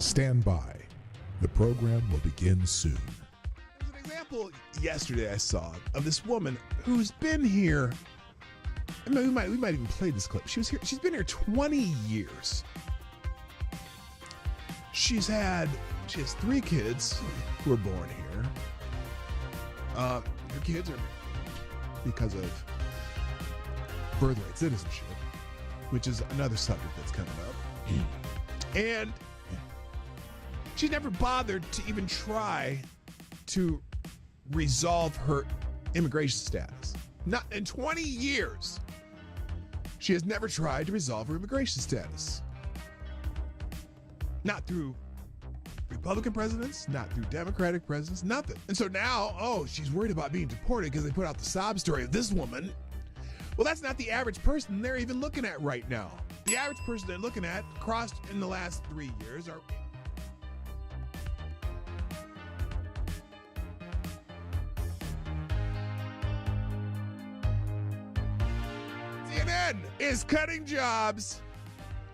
Stand by. The program will begin soon. There's an example yesterday I saw of this woman who's been here. I mean, we might even play this clip. She's been here 20 years. She has 3 kids who were born here. Her kids are because of birthright citizenship, which is another subject that's coming up. And she's never bothered to even try to resolve her immigration status. Not in 20 years. She has never tried to resolve her immigration status. Not through Republican presidents, not through Democratic presidents, nothing. And so now, she's worried about being deported because they put out the sob story of this woman. Well, that's not the average person they're even looking at right now. The average person they're looking at, crossed in the last 3 years, are CNN is cutting jobs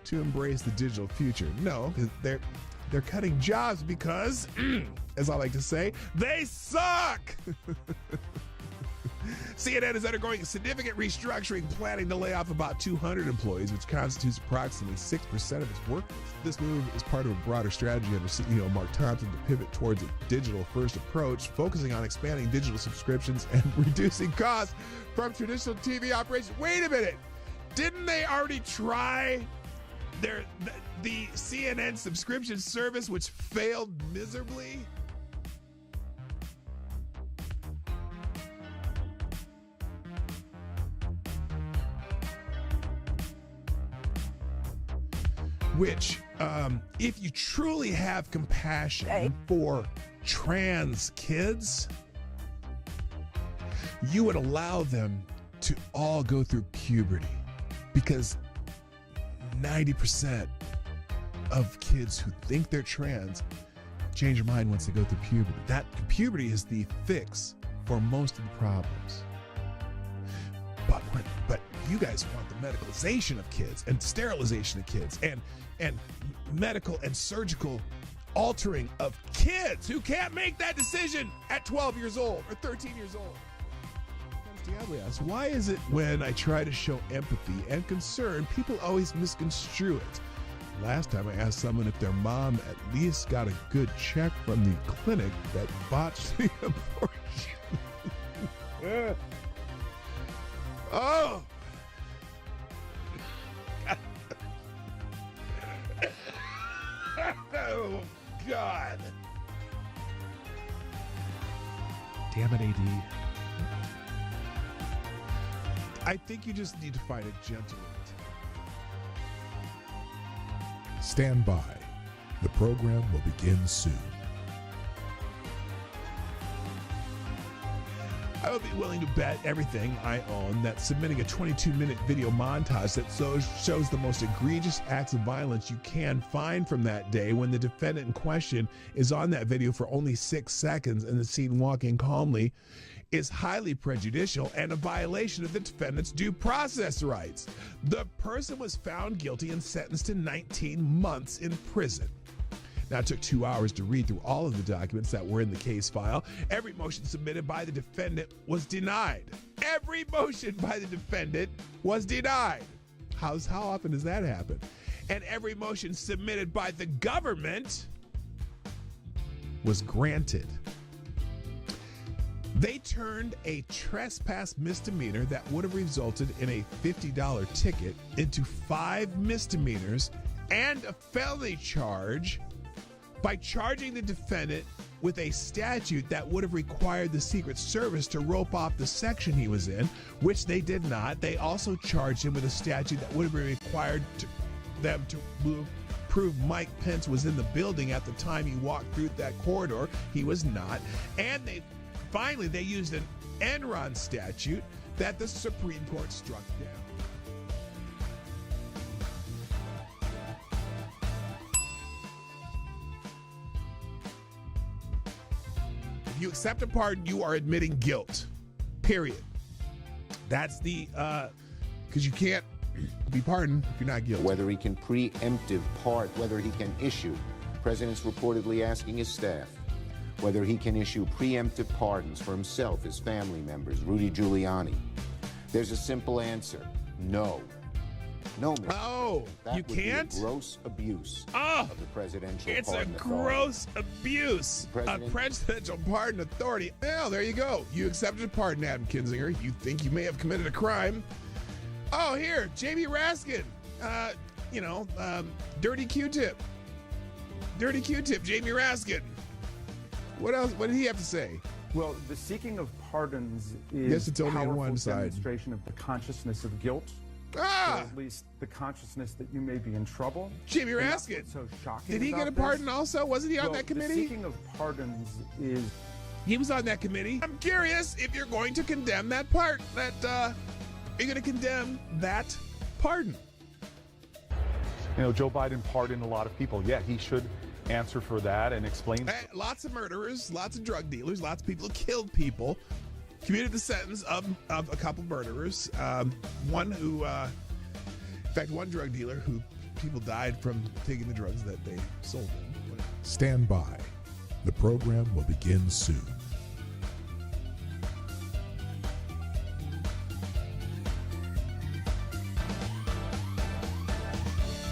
to embrace the digital future. No, they're cutting jobs because, as I like to say, they suck. CNN is undergoing significant restructuring, planning to lay off about 200 employees, which constitutes approximately 6% of its workforce. This move is part of a broader strategy under CEO Mark Thompson to pivot towards a digital-first approach, focusing on expanding digital subscriptions and reducing costs from traditional TV operations. Wait a minute. Didn't they already try the CNN subscription service, which failed miserably? Which, if you truly have compassion for trans kids, you would allow them to all go through puberty, because 90% of kids who think they're trans change their mind once they go through puberty. That puberty is the fix for most of the problems. But you guys want the medicalization of kids and sterilization of kids and medical and surgical altering of kids who can't make that decision at 12 years old or 13 years old. Diablo asks, why is it when I try to show empathy and concern, people always misconstrue it? Last time I asked someone if their mom at least got a good check from the clinic that botched the abortion. Oh! Oh, God. Damn it, AD. I think you just need to find a gentle way. Stand by. The program will begin soon. I would be willing to bet everything I own that submitting a 22-minute video montage that shows the most egregious acts of violence you can find from that day, when the defendant in question is on that video for only 6 seconds and the scene walking calmly, is highly prejudicial and a violation of the defendant's due process rights. The person was found guilty and sentenced to 19 months in prison. Now, it took 2 hours to read through all of the documents that were in the case file. Every motion submitted by the defendant was denied. Every motion by the defendant was denied. How often does that happen? And every motion submitted by the government was granted. They turned a trespass misdemeanor that would have resulted in a $50 ticket into 5 misdemeanors and a felony charge by charging the defendant with a statute that would have required the Secret Service to rope off the section he was in, which they did not. They also charged him with a statute that would have required them to prove Mike Pence was in the building at the time he walked through that corridor. He was not. And they used an Enron statute that the Supreme Court struck down. If you accept a pardon, you are admitting guilt. Period. That's the, because you can't be pardoned if you're not guilty. Whether he can preemptive whether he can issue President's reportedly asking his staff whether he can issue preemptive pardons for himself, his family members, Rudy Giuliani. There's a simple answer: no. No, Mr. Oh, that you would can't? Be a gross abuse Oh, of the presidential it's a pardon authority. gross abuse of presidential pardon authority. Well, there you go. You accepted a pardon, Adam Kinzinger. You think you may have committed a crime. Oh, here, J.B. Raskin. Dirty Q-tip. Dirty Q-tip, J.B. Raskin. What else? What did he have to say? Well, the seeking of pardons is Yes, it's only on powerful one side. demonstration of the consciousness of guilt. Or at least the consciousness that you may be in trouble. J.B. And that's Raskin. what's so shocking Did he about get a this. pardon also? Wasn't he on that The committee? seeking of pardons is... He was on that committee. I'm curious if you're going to condemn that part. Are you going to condemn that pardon? You know, Joe Biden pardoned a lot of people. Yeah, he should answer for that and explain. Lots of murderers, lots of drug dealers, lots of people who killed people, commuted the sentence of a couple murderers. One who, in fact, one drug dealer who people died from taking the drugs that they sold them. Stand by. The program will begin soon.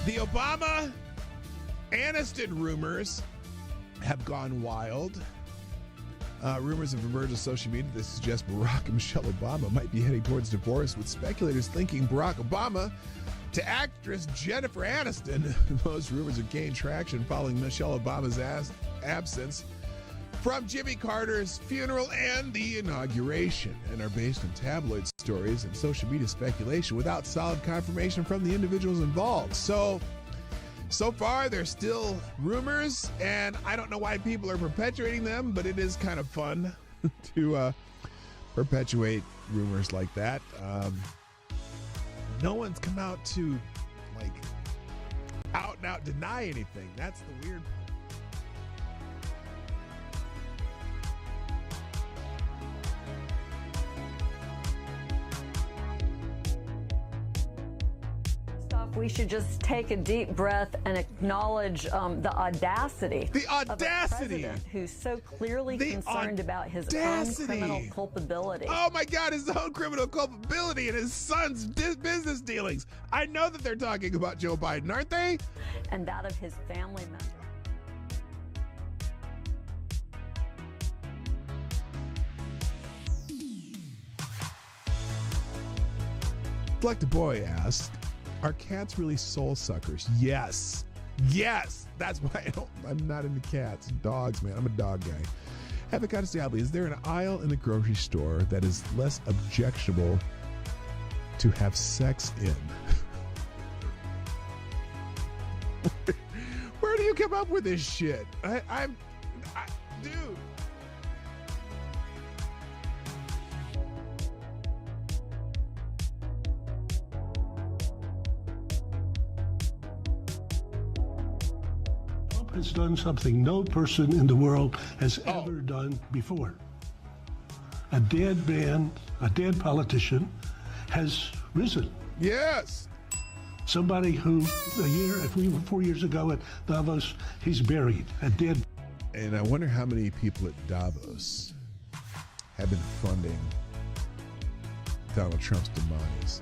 The Obama Aniston rumors have gone wild. Rumors have emerged on social media that suggest Barack and Michelle Obama might be heading towards divorce, with speculators linking Barack Obama to actress Jennifer Aniston. Those rumors have gained traction following Michelle Obama's absence from Jimmy Carter's funeral and the inauguration, and are based on tabloid stories and social media speculation without solid confirmation from the individuals involved. So far, they're still rumors, and I don't know why people are perpetuating them, but it is kind of fun to perpetuate rumors like that. No one's come out to, out and out deny anything. That's the weird part. We should just take a deep breath and acknowledge the audacity. The audacity! Of a president who's so clearly concerned about his own criminal culpability. Oh my God, his own criminal culpability and his son's business dealings. I know that they're talking about Joe Biden, aren't they? And that of his family members. Like the boy asked, are cats really soul suckers? Yes. Yes. That's why I'm not into cats. Dogs, man. I'm a dog guy. Avocado Diablo, is there an aisle in the grocery store that is less objectionable to have sex in? Where do you come up with this shit? Dude. Has done something no person in the world has ever done before. A dead man, a dead politician has risen. Yes. Somebody who 4 years ago at Davos, he's buried, a dead. And I wonder how many people at Davos have been funding Donald Trump's demise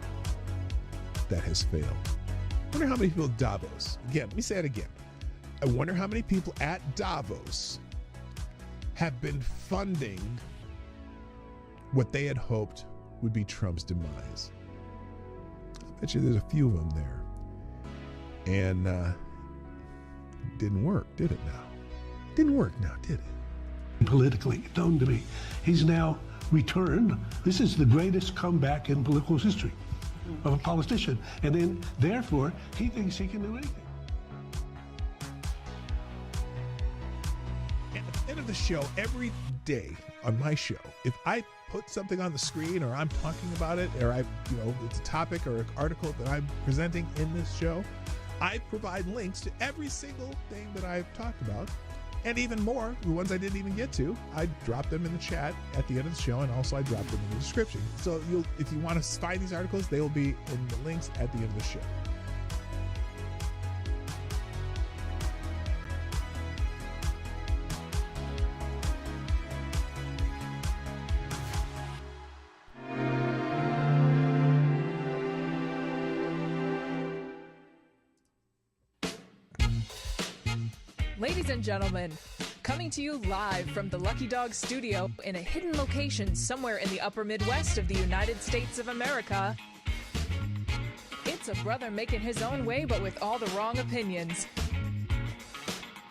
that has failed. I wonder how many people at Davos, again, let me say it again. I wonder how many people at Davos have been funding what they had hoped would be Trump's demise. I bet you there's a few of them there. And it didn't work, did it now? Didn't work now, did it? Politically known to me. He's now returned. This is the greatest comeback in political history of a politician. And then, therefore, he thinks he can do anything. At the end of the show, every day on my show, if I put something on the screen or I'm talking about it, or it's a topic or an article that I'm presenting in this show, I provide links to every single thing that I've talked about, and even more, the ones I didn't even get to. I drop them in the chat at the end of the show, and also I drop them in the description. So if you want to find these articles, they will be in the links at the end of the show. Ladies and gentlemen, coming to you live from the Lucky Dog studio in a hidden location somewhere in the upper Midwest of the United States of America, it's a brother making his own way but with all the wrong opinions.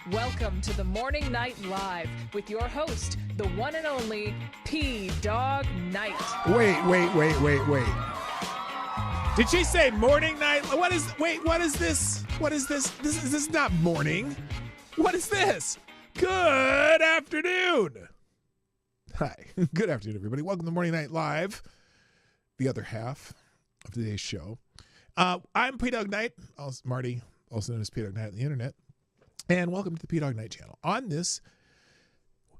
Welcome to the Morning Night Live with your host, the one and only Dawg Knight. Wait. Did she say morning night? What is this? What is this? This is not morning. What is this? Good afternoon. Hi. Good afternoon, everybody. Welcome to Morning Night Live, the other half of today's show. I'm Dawg Knight, Marty, also known as Dawg Knight on the internet. And welcome to the Dawg Knight Channel. On this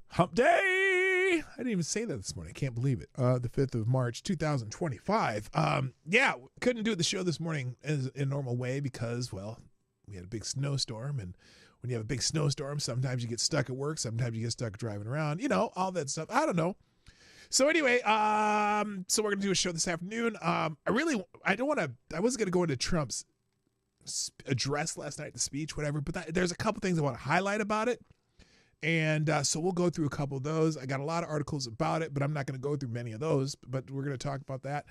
hump day, I didn't even say that this morning. I can't believe it. The 5th of March, 2025. Couldn't do the show this morning in a normal way because, well, we had a big snowstorm. And when you have a big snowstorm, sometimes you get stuck at work. Sometimes you get stuck driving around. You know, all that stuff. I don't know. So anyway, so we're going to do a show this afternoon. I wasn't going to go into Trump's address last night, the speech, whatever, but there's a couple things I want to highlight about it. And so we'll go through a couple of those. I got a lot of articles about it, but I'm not going to go through many of those, but we're going to talk about that.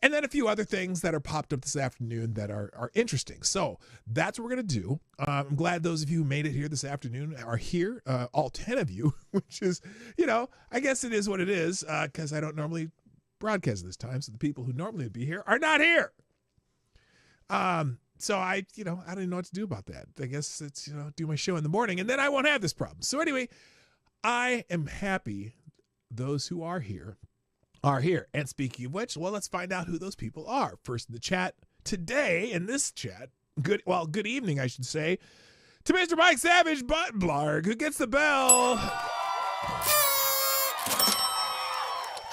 And then a few other things that are popped up this afternoon that are interesting. So that's what we're going to do. I'm glad those of you who made it here this afternoon are here, all 10 of you, which is, I guess it is what it is, because I don't normally broadcast this time. So the people who normally would be here are not here. So I don't even know what to do about that. I guess it's, do my show in the morning and then I won't have this problem. So anyway, I am happy those who are here are here. And speaking of which, well, let's find out who those people are. First in the chat today, in this chat, good evening, I should say, to Mr. Mike Savage Buttenblarg, who gets the bell.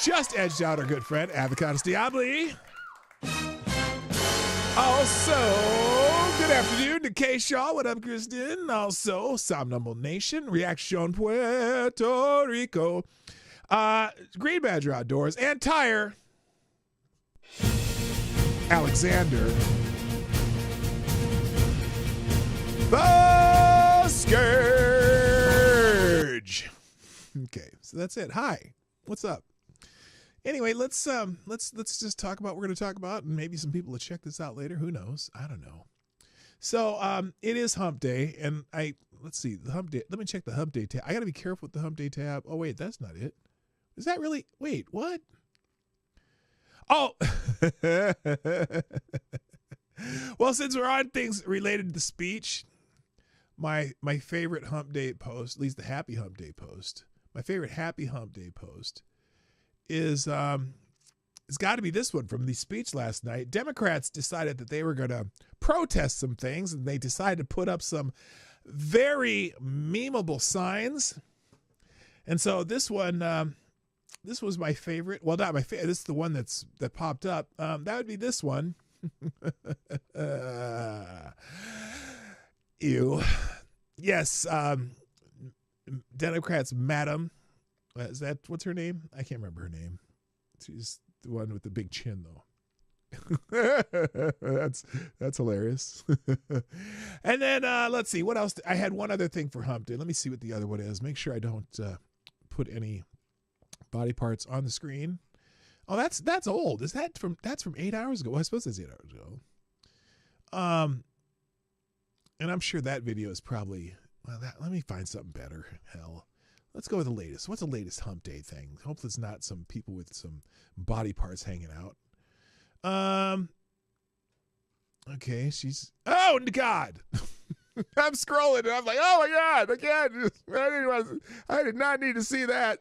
Just edged out our good friend, Avocados Diabli. Also, good afternoon to Kay Shaw. What up, Kristen? Also, Somnambul Nation, Reaction Puerto Rico, Green Badger Outdoors, and Tire, Alexander, the Scourge. Okay, so that's it. Hi, what's up? Anyway, let's just talk about what we're going to talk about, and maybe some people will check this out later. Who knows? I don't know. So it is Hump Day, and let's see the Hump Day. Let me check the Hump Day tab. I got to be careful with the Hump Day tab. Oh wait, that's not it. Is that really? Wait, what? Oh, well, since we're on things related to the speech, my favorite Hump Day post, at least the Happy Hump Day post, my favorite Happy Hump Day post is it's got to be this one from the speech last night. Democrats decided that they were going to protest some things, and they decided to put up some very memeable signs. And so this one, this was my favorite. Well, not my favorite. This is the one that popped up. That would be this one. Ew. Yes. Democrats, Madam. What's her name? I can't remember her name. She's the one with the big chin, though. That's hilarious. And then let's see what else. I had one other thing for Hump Day. Let me see what the other one is. Make sure I don't put any body parts on the screen. Oh, that's old. That's from 8 hours ago? Well, I suppose that's 8 hours ago. And I'm sure that video is probably let me find something better. Hell. Let's go with the latest. What's the latest Hump Day thing? Hopefully it's not some people with some body parts hanging out. Okay, oh God. I'm scrolling and I'm like, oh my God, I did not need to see that.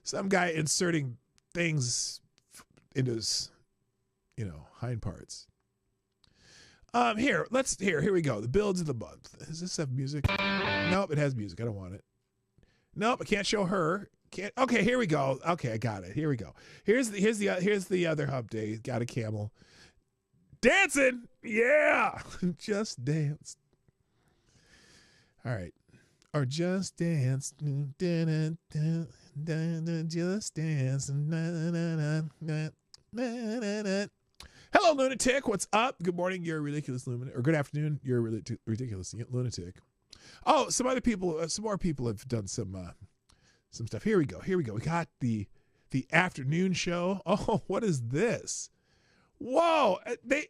Some guy inserting things into his, hind parts. Here we go. The builds of the month. Does this have music? Nope, it has music. I don't want it. Nope, I can't show her. Okay, here we go. Okay, I got it. Here we go. Here's the other Hump Day. Got a camel. Dancing! Yeah! Just dance. All right. Or just dance. Just dance. Hello, lunatic. What's up? Good morning. You're a ridiculous lunatic. Or good afternoon. You're a ridiculous lunatic. Oh, some other people, some more people have done some stuff. Here we go. We got the afternoon show. Oh, what is this? Whoa!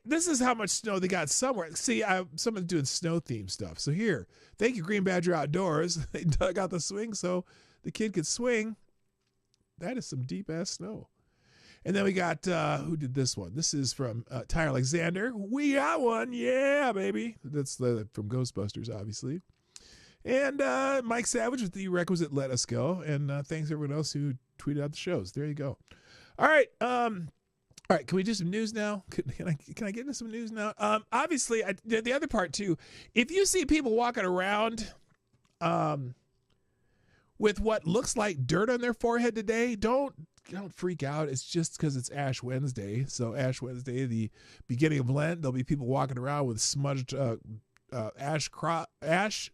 This is how much snow they got somewhere. See, someone's doing snow themed stuff. So here, thank you, Green Badger Outdoors. They dug out the swing so the kid could swing. That is some deep ass snow. And then we got who did this one? This is from Ty Alexander. We got one, yeah, baby. That's from Ghostbusters, obviously. And Mike Savage with the requisite "Let Us Go." And thanks everyone else who tweeted out the shows. There you go. All right. All right, can we do some news now? Can I get into some news now? Obviously, the other part too, if you see people walking around with what looks like dirt on their forehead today, don't freak out. It's just because it's Ash Wednesday. So Ash Wednesday, the beginning of Lent, there'll be people walking around with smudged ash crosses.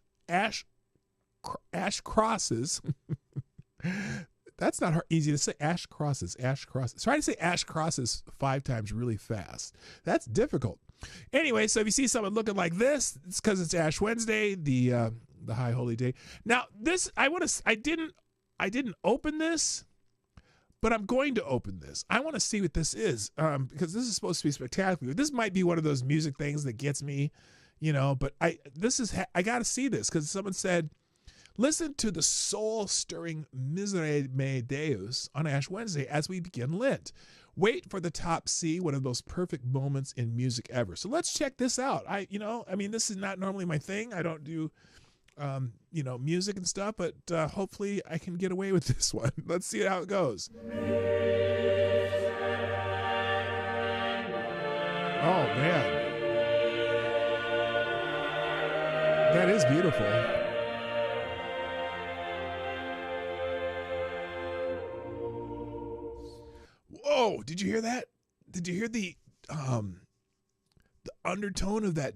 That's not easy to say. Ash crosses. Try to say ash crosses 5 times really fast. That's difficult. Anyway, so if you see someone looking like this, it's because it's Ash Wednesday, the high holy day. Now, this I didn't open this, but I'm going to open this. I want to see what this is because this is supposed to be spectacular. This might be one of those music things that gets me, But I got to see this because someone said, listen to the soul-stirring Miserere Me Deus on Ash Wednesday as we begin Lent. Wait for the top C, one of those perfect moments in music ever. So let's check this out. This is not normally my thing. I don't do, music and stuff, but hopefully I can get away with this one. Let's see how it goes. Oh, man. That is beautiful. Whoa, did you hear that? Did you hear the undertone of that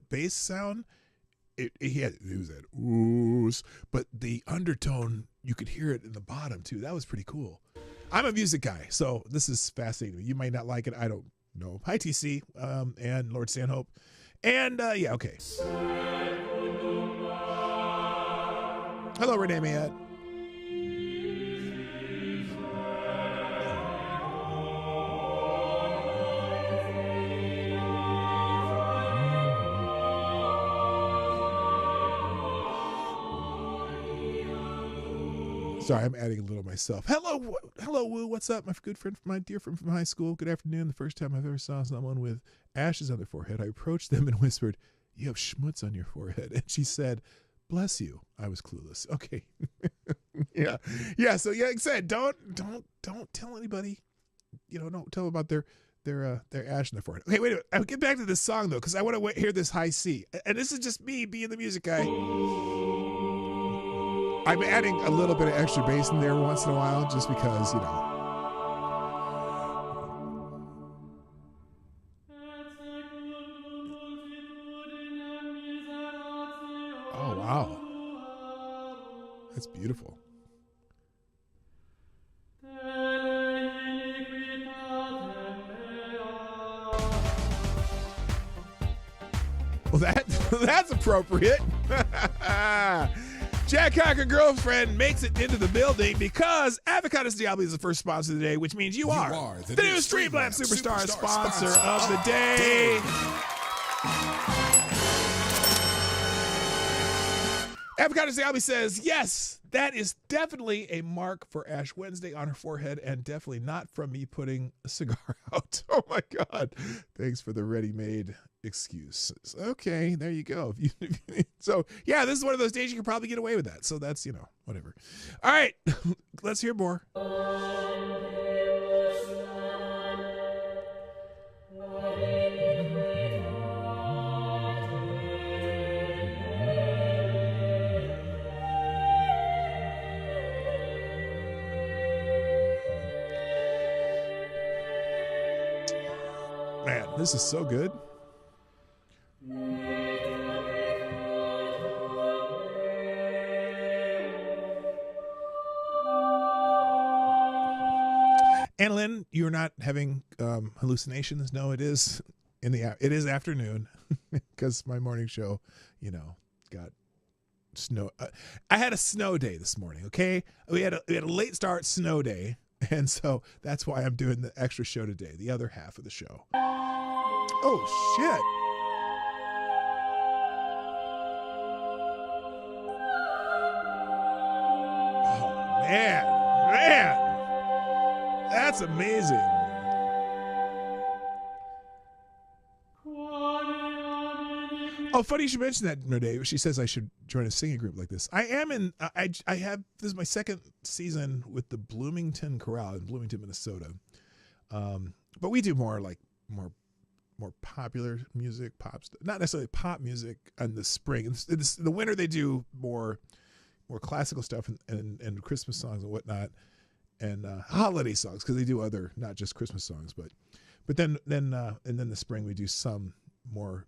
bass sound? It was that oohs, but the undertone, you could hear it in the bottom too. That was pretty cool. I'm a music guy, so this is fascinating. You might not like it. I don't know. Hi, TC, and Lord Stanhope. And yeah, okay. Hello, Renee Mayette. Sorry, I'm adding a little myself. Hello, Woo. What's up, my good friend, my dear friend from high school? Good afternoon. The first time I've ever saw someone with ashes on their forehead, I approached them and whispered, "You have schmutz on your forehead." And she said, "Bless you." I was clueless. Okay. Yeah. So yeah, like I said, don't tell anybody. Don't tell them about their ash on their forehead. Okay, wait a minute. I'll get back to this song though, because I want to hear this high C. And this is just me being the music guy. I'm adding a little bit of extra bass in there once in a while, just because, Oh, wow. That's beautiful. Well, that's appropriate. Jack Cocker Girlfriend makes it into the building because Avocados Diablo is the first sponsor of the day, which means you are the new Streamlabs Superstar sponsor of the day. Avocados Diablo says, yes, that is definitely a mark for Ash Wednesday on her forehead and definitely not from me putting a cigar out. Oh, my God. Thanks for the ready-made excuses. Okay, there you go. So, yeah, this is one of those days you can probably get away with that. So that's, whatever. All right, let's hear more. Man, this is so good. Annalyn, you're not having hallucinations? No, it is it is afternoon because my morning show, got snow. I had a snow day this morning. Okay, we had a late start snow day, and so that's why I'm doing the extra show today. The other half of the show. Oh shit! Oh man, that's amazing. Oh, funny you should mention that, Renee. She says I should join a singing group like this. I am in. I have. This is my second season with the Bloomington Chorale in Bloomington, Minnesota. But we do more popular music, pop stuff. Not necessarily pop music in the spring. In the winter they do more classical stuff and Christmas songs and whatnot, and holiday songs, because they do other, not just Christmas songs, but then the spring we do some more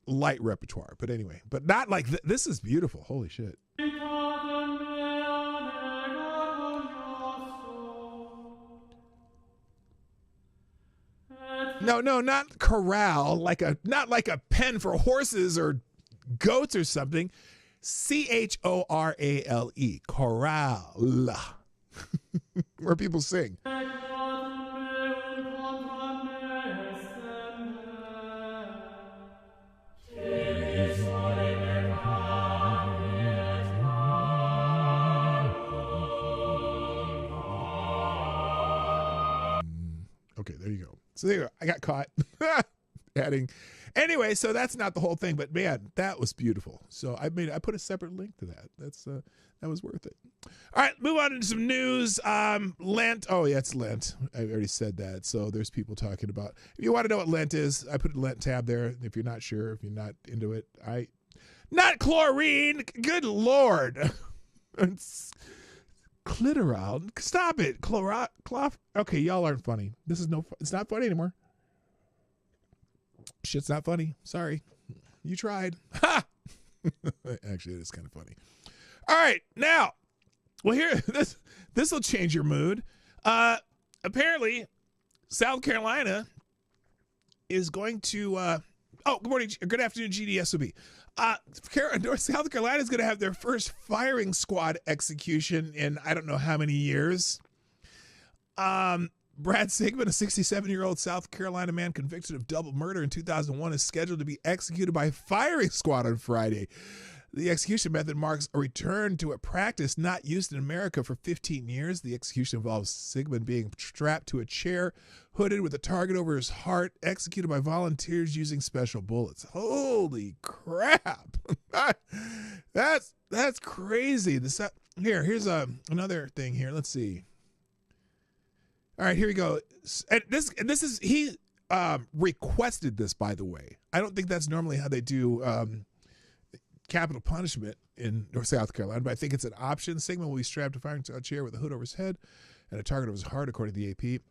light repertoire. But anyway, but not like this is beautiful. Holy shit. No, not corral, not like a pen for horses or goats or something. CHORALE, chorale, where people sing. Okay, there you go. So there you go. I got caught adding. Anyway, so that's not the whole thing, but man, that was beautiful. So I put a separate link to that. That was worth it. All right, move on into some news. Lent. Oh yeah, it's Lent. I already said that. So there's people talking about. If you want to know what Lent is, I put a Lent tab there. If you're not sure, if you're not into it, not chlorine. Good Lord. It's clitoral. Stop it. Okay, y'all aren't funny. It's not funny anymore. Shit's not funny. Sorry. You tried. Ha! Actually, it is kind of funny. All right, now, well, here, this will change your mood. Apparently, South Carolina is going to, good morning, good afternoon, GDSOB. South Carolina is going to have their first firing squad execution in I don't know how many years. Brad Sigmund, a 67-year-old South Carolina man convicted of double murder in 2001, is scheduled to be executed by firing squad on Friday. The execution method marks a return to a practice not used in America for 15 years. The execution involves Sigmund being strapped to a chair, hooded with a target over his heart, executed by volunteers using special bullets. Holy crap. That's crazy. Here's another thing here. Let's see. All right, here we go. And this is he requested this, by the way. I don't think that's normally how they do capital punishment in North South Carolina, but I think it's an option. Sigmund will be strapped to a firing chair with a hood over his head and a target over his heart, according to the AP.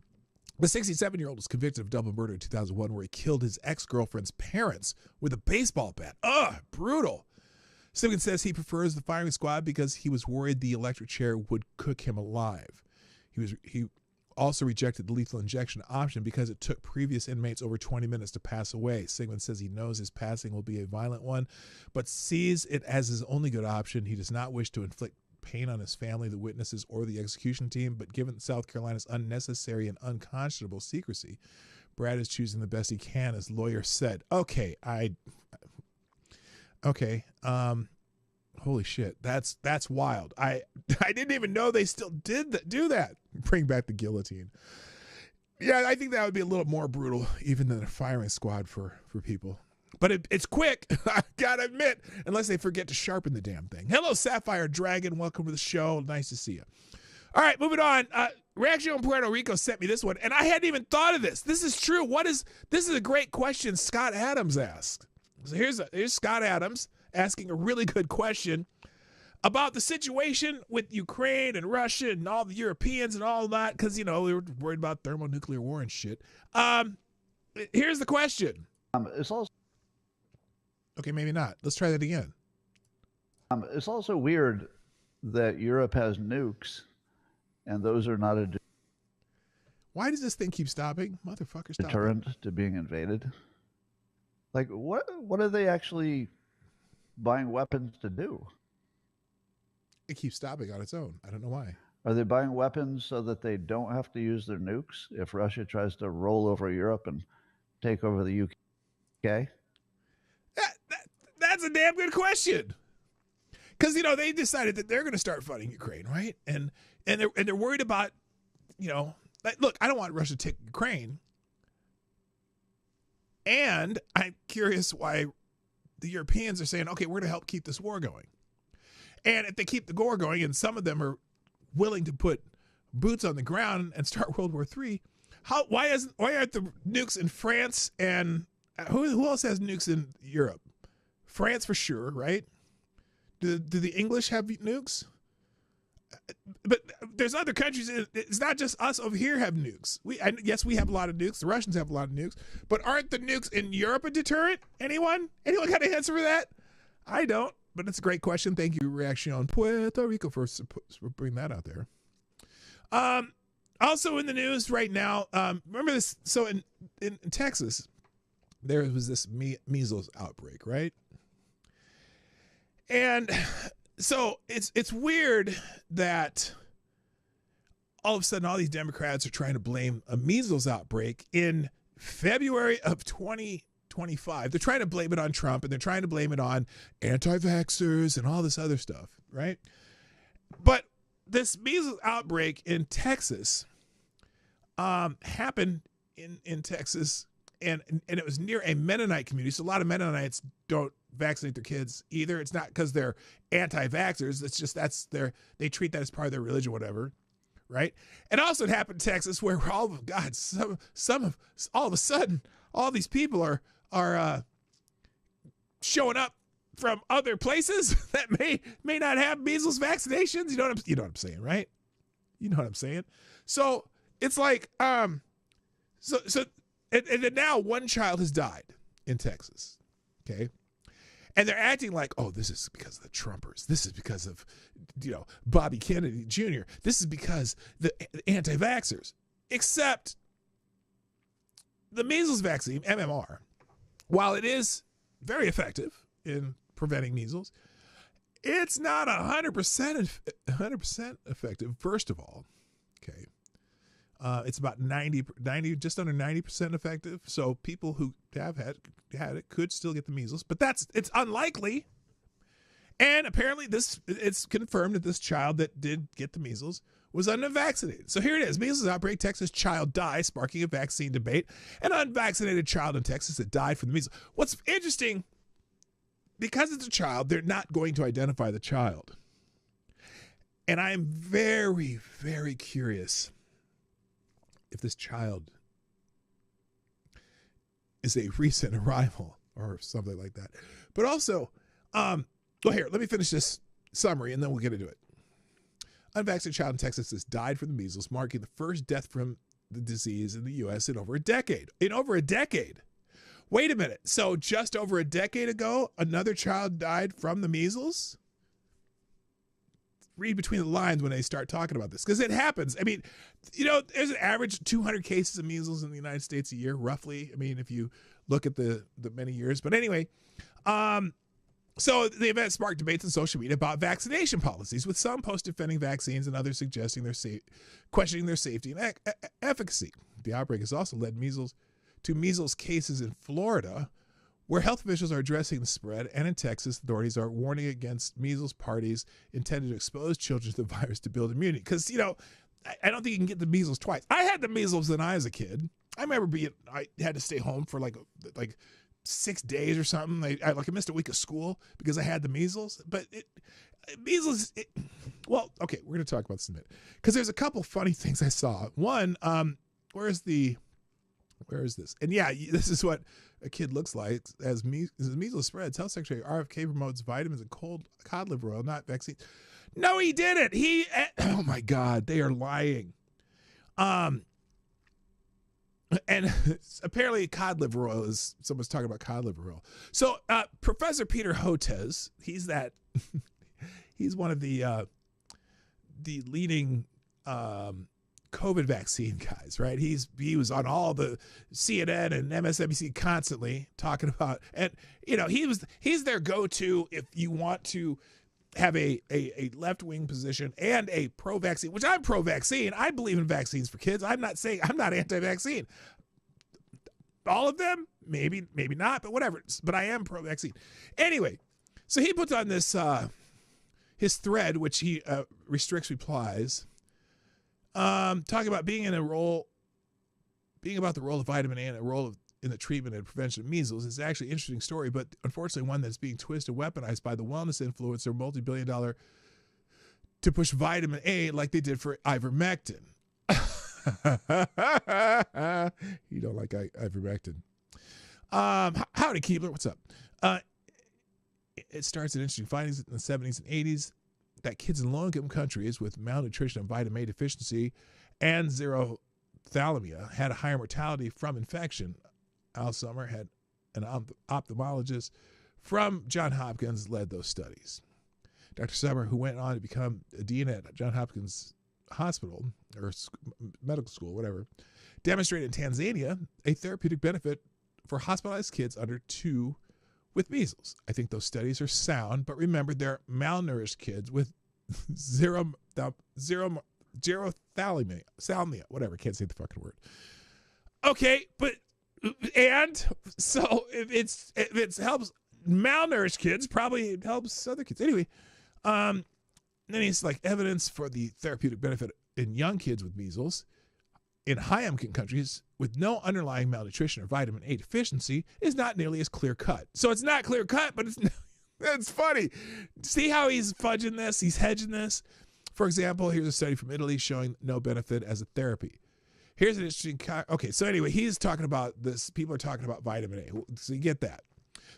The 67-year-old was convicted of double murder in 2001, where he killed his ex-girlfriend's parents with a baseball bat. Ugh, brutal. Sigmund says he prefers the firing squad because he was worried the electric chair would cook him alive. He also rejected the lethal injection option because it took previous inmates over 20 minutes to pass away. Sigmund says he knows his passing will be a violent one, but sees it as his only good option. He does not wish to inflict pain on his family, the witnesses, or the execution team, but given South Carolina's unnecessary and unconscionable secrecy, Brad is choosing the best he can, as lawyer said. Okay. Holy shit. That's wild. I didn't even know they still do that. Bring back the guillotine. Yeah, I think that would be a little more brutal even than a firing squad for people. But it's quick, I gotta admit, unless they forget to sharpen the damn thing. Hello, Sapphire Dragon. Welcome to the show. Nice to see you. All right, moving on. Reaction in Puerto Rico sent me this one, and I hadn't even thought of this. This is true. This is a great question Scott Adams asked. So here's Scott Adams asking a really good question about the situation with Ukraine and Russia and all the Europeans and all that, because, we were worried about thermonuclear war and shit. Here's the question. It's also okay, maybe not. Let's try that again. It's also weird that Europe has nukes, and those are not a Why does this thing keep stopping? Motherfucker, stop. Deterrent to being invaded. Like, what are they actually buying weapons to do? it keeps stopping on its own. I don't know why. Are they buying weapons so that they don't have to use their nukes if Russia tries to roll over Europe and take over the UK? That's a damn good question. Because, you know, they decided that they're going to start fighting Ukraine, right? And they're worried about, you know, like, look, I don't want Russia to take Ukraine. And I'm curious why the Europeans are saying, okay, we're going to help keep this war going. And if they keep the war going, and some of them are willing to put boots on the ground and start World War III, why aren't the nukes in France and who else has nukes in Europe? France for sure, right? Do the English have nukes? But there's other countries. It's not just us over here have nukes. Yes, we have a lot of nukes. The Russians have a lot of nukes. But aren't the nukes in Europe a deterrent? Anyone? Anyone got an answer for that? I don't. But it's a great question. Thank you, Reaction Puerto Rico, for bringing that out there. Also in the news right now, remember this? So in Texas, there was this measles outbreak, right? And so it's weird that all of a sudden all these Democrats are trying to blame a measles outbreak in February of 2025. They're trying to blame it on Trump, and they're trying to blame it on anti-vaxxers and all this other stuff, right? But this measles outbreak in Texas happened in Texas, and it was near a Mennonite community. So a lot of Mennonites don't vaccinate their kids either. It's not because they're anti-vaxxers. It's just they treat that as part of their religion, whatever, right? And also it happened in Texas where all of a sudden all these people are showing up from other places that may not have measles vaccinations. You know what I'm saying, right? You know what I'm saying. So it's like and then now one child has died in Texas. Okay. And they're acting like, oh, this is because of the Trumpers. This is because of, Bobby Kennedy Jr. This is because the anti-vaxxers. Except the measles vaccine, MMR, while it is very effective in preventing measles, it's not 100% effective, first of all. Okay. It's about 90, just under 90% effective. So people who have had it could still get the measles, but it's unlikely. And apparently it's confirmed that this child that did get the measles was unvaccinated. So here it is. Measles outbreak, Texas child dies, sparking a vaccine debate. An unvaccinated child in Texas that died from the measles. What's interesting, because it's a child, they're not going to identify the child. And I'm very, very curious if this child is a recent arrival or something like that. But also, here, let me finish this summary and then we'll get into it. Unvaccinated child in Texas has died from the measles, marking the first death from the disease in the U.S. in over a decade. Wait a minute. So just over a decade ago, another child died from the measles? Read between the lines when they start talking about this, because it happens. I mean, there's an average 200 cases of measles in the United States a year, roughly. I mean, if you look at the many years. But anyway, so the event sparked debates on social media about vaccination policies, with some posts defending vaccines and others suggesting questioning their safety and efficacy. The outbreak has also led to measles cases in Florida, where health officials are addressing the spread, and in Texas, authorities are warning against measles parties intended to expose children to the virus to build immunity. Because, I don't think you can get the measles twice. I had the measles when I was a kid. I remember I had to stay home for like 6 days or something. I missed a week of school because I had the measles. But well, okay, we're going to talk about this in a minute. Because there's a couple funny things I saw. One, where is this? And yeah, this is what a kid looks like as measles spreads. Health Secretary RFK promotes vitamins and cod liver oil, not vaccines. No, he didn't. Oh my God, they are lying. And apparently cod liver oil someone's talking about cod liver oil. So Professor Peter Hotez, he's one of the leading COVID vaccine guys, right? He was on all the CNN and MSNBC constantly talking about, and he's their go-to if you want to have a left-wing position and a pro-vaccine, which I'm pro-vaccine. I believe in vaccines for kids. I'm not saying I'm not anti-vaccine. All of them, maybe not, but whatever. But I am pro-vaccine. Anyway, so he puts on this his thread, which he restricts replies, talking about being about the role of vitamin A and a role in the treatment and prevention of measles. It's actually an interesting story, but unfortunately one that's being twisted, weaponized by the wellness influencer, multi-billion-dollar, to push vitamin A like they did for ivermectin. You don't like ivermectin. Howdy, Keebler. What's up? It starts in interesting findings in the 70s and 80s that kids in low-income countries with malnutrition and vitamin A deficiency and xerothalamia had a higher mortality from infection. Al Summer had an ophthalmologist from Johns Hopkins led those studies. Dr. Summer, who went on to become a dean at Johns Hopkins Hospital or medical school, whatever, demonstrated in Tanzania a therapeutic benefit for hospitalized kids under 2 with measles. I think those studies are sound, but remember they're malnourished kids with xerothalamia, whatever, can't say the fucking word. Okay, but and so if it helps malnourished kids, probably it helps other kids. Anyway, then he's like evidence for the therapeutic benefit in young kids with measles in high-income countries with no underlying malnutrition or vitamin A deficiency is not nearly as clear-cut. So it's not clear-cut, but it's funny. See how he's fudging this? He's hedging this. For example, here's a study from Italy showing no benefit as a therapy. Here's an interesting... Okay, so anyway, he's talking about this. People are talking about vitamin A. So you get that.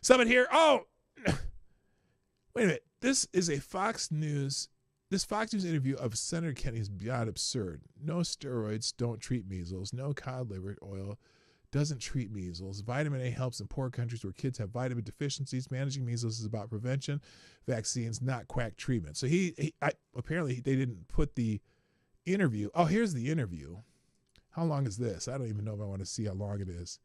Someone here... Oh! Wait a minute. This is a Fox News... This Fox News interview of Senator Kennedy is beyond absurd. No steroids don't treat measles. No cod liver oil doesn't treat measles. Vitamin A helps in poor countries where kids have vitamin deficiencies. Managing measles is about prevention, vaccines, not quack treatment. So apparently they didn't put the interview. Oh, here's the interview. How long is this? I don't even know if I want to see how long it is.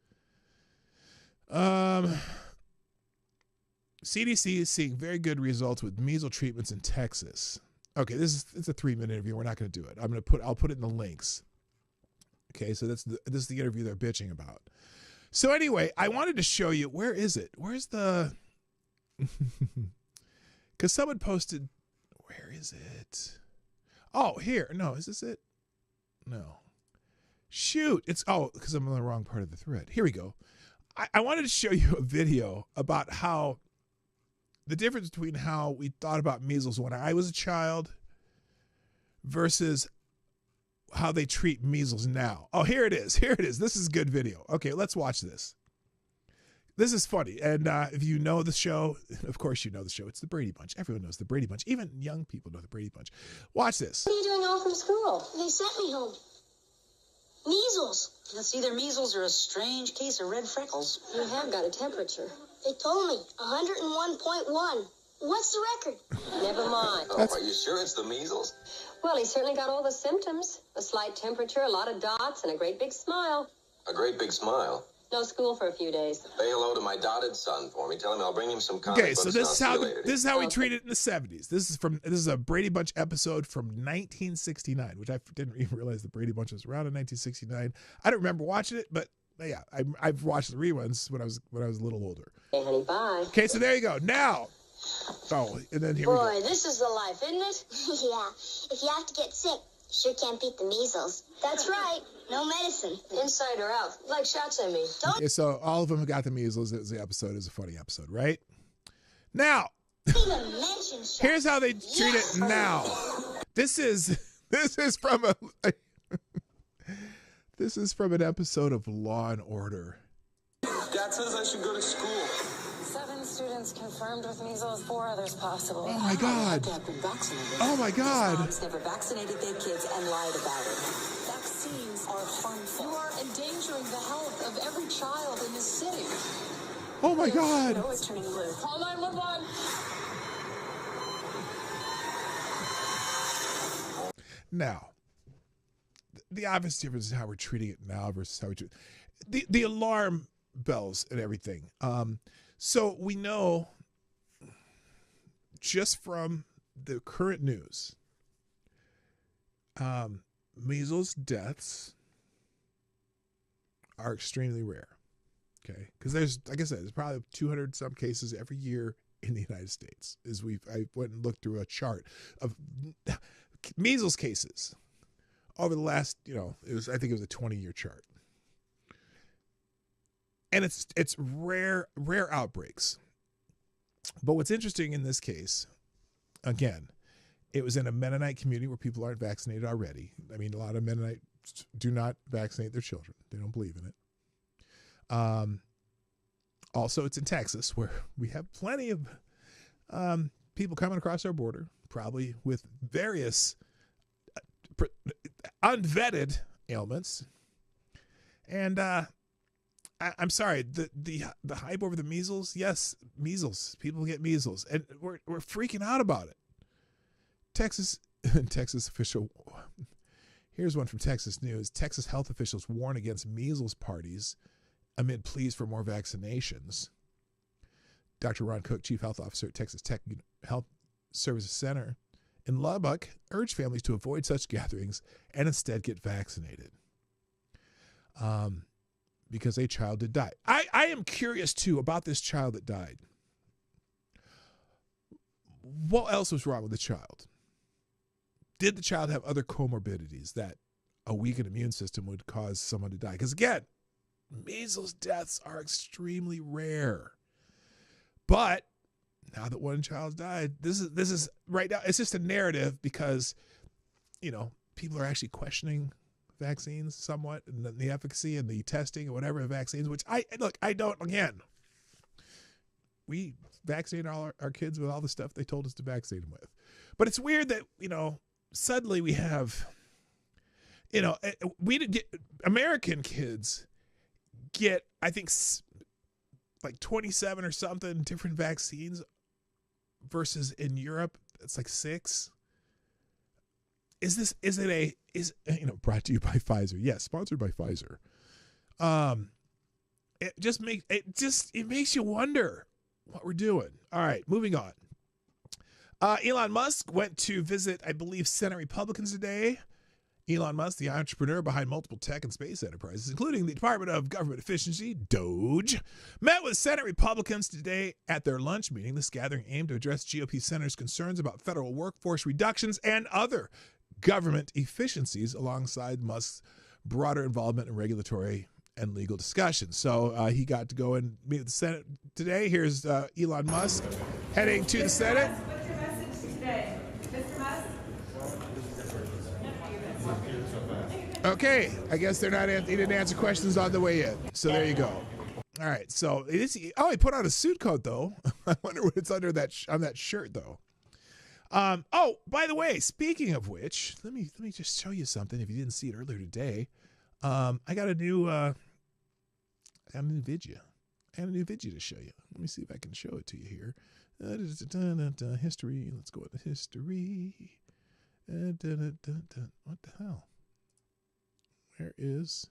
CDC is seeing very good results with measles treatments in Texas. Okay, it's a 3-minute interview. We're not going to do it. I'll put it in the links. Okay, so this is the interview they're bitching about. So anyway, I wanted to show you, where is it? Where's the... Because someone posted, where is it? Oh, here. No, is this it? No. Shoot. Because I'm on the wrong part of the thread. Here we go. I wanted to show you a video about how the difference between how we thought about measles when I was a child versus how they treat measles now. Oh, here it is. Here it is. This is good video. Okay, let's watch this. This is funny. And if you know the show, of course you know the show. It's the Brady Bunch. Everyone knows the Brady Bunch. Even young people know the Brady Bunch. Watch this. What are you doing home from school? They sent me home. Measles. It's either measles or a strange case of red freckles. You have got a temperature. They told me 101.1. What's the record? Never mind. Oh, are you sure it's the measles? Well, he certainly got all the symptoms. A slight temperature, a lot of dots, and a great big smile. A great big smile. No school for a few days. Say hello to my dotted son for me. Tell him I'll bring him some comic books. Okay, so this is how we treat it in the 70s. This is a Brady Bunch episode from 1969, which I didn't even realize the Brady Bunch was around in 1969. I don't remember watching it, but yeah, I've watched the reruns when I was a little older. Hey, honey, bye. Okay, so there you go. Now, and then here we go. Boy, this is the life, isn't it? Yeah. If you have to get sick, you sure can't beat the measles. That's right. No medicine. Inside or out. Like shots, I mean. Okay, so all of them got the measles. The episode is a funny episode, right? Now, here's how they treat it now. This is from this is from an episode of Law and Order. Dad says I should go to school. 7 students confirmed with measles, 4 others possible. Oh my God. Oh my God. Moms never vaccinated their kids and lied about it. Vaccines are harmful. You are endangering the health of every child in this city. Oh my God. No, it's turning blue. Call 911. Now, the obvious difference is how we're treating it now versus how we treat it. The alarm bells and everything. So we know just from the current news. Measles deaths are extremely rare. Okay, because there's, like I said, there's probably 200 some cases every year in the United States. I went and looked through a chart of measles cases over the last, I think it was a 20-year chart, and it's rare outbreaks. But what's interesting in this case, again, it was in a Mennonite community where people aren't vaccinated already. I mean, a lot of Mennonites do not vaccinate their children. They don't believe in it. Also, it's in Texas, where we have plenty of people coming across our border, probably with various unvetted ailments. And I'm sorry, the hype over the measles. Yes, measles. People get measles, and we're freaking out about it. Texas official. Here's one from Texas News. Texas health officials warn against measles parties amid pleas for more vaccinations. Dr. Ron Cook, Chief Health Officer at Texas Tech Health Services Center in Lubbock, urged families to avoid such gatherings and instead get vaccinated. Because a child did die. I am curious, too, about this child that died. What else was wrong with the child? Did the child have other comorbidities that a weakened immune system would cause someone to die? Because, again, measles deaths are extremely rare. But now that one child died, this is right now, it's just a narrative because, people are actually questioning vaccines somewhat, and the efficacy and the testing and whatever of vaccines, which we vaccinate all our kids with all the stuff they told us to vaccinate them with. But it's weird that, suddenly we have, we did get, American kids get, I think, like 27 or something different vaccines versus in Europe, it's like 6. Is it brought to you by Pfizer? Yes, sponsored by Pfizer. It makes you wonder what we're doing. All right, moving on. Elon Musk went to visit, I believe, Senate Republicans today. Elon Musk, the entrepreneur behind multiple tech and space enterprises, including the Department of Government Efficiency, DOGE, met with Senate Republicans today at their lunch meeting. This gathering aimed to address GOP senators' concerns about federal workforce reductions and other government efficiencies alongside Musk's broader involvement in regulatory and legal discussions. So he got to go and meet with the Senate today. Here's Elon Musk heading to the Senate. What's your message today, Mr. Musk? Okay, I guess they're not. He didn't answer questions on the way in. So there you go. All right. So he put on a suit coat though. I wonder what it's under that on that shirt though. Oh, by the way, speaking of which, let me just show you something. If you didn't see it earlier today, I got a new video. I got a new video to show you. Let me see if I can show it to you here. History. Let's go with the history. What the hell? Where is?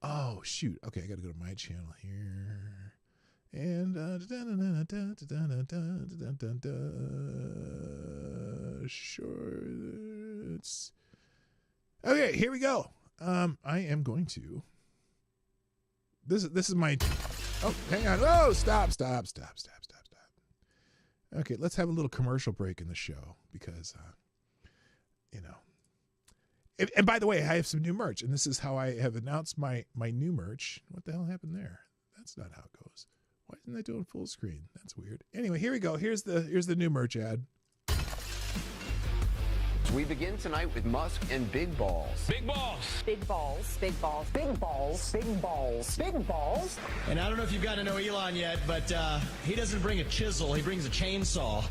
Oh shoot. Okay, I got to go to my channel here. And shorts. Okay, here we go. I am going to. This is my. Oh, hang on. Oh, stop. Okay, let's have a little commercial break in the show because, And by the way, I have some new merch, and this is how I have announced my new merch. What the hell happened there? That's not how it goes. Why isn't that doing full screen? That's weird. Anyway, here we go. Here's the new merch ad. We begin tonight with Musk and big balls. Big balls. Big balls, big balls, big balls, big balls, big balls. And I don't know if you've got to know Elon yet, but he doesn't bring a chisel, he brings a chainsaw.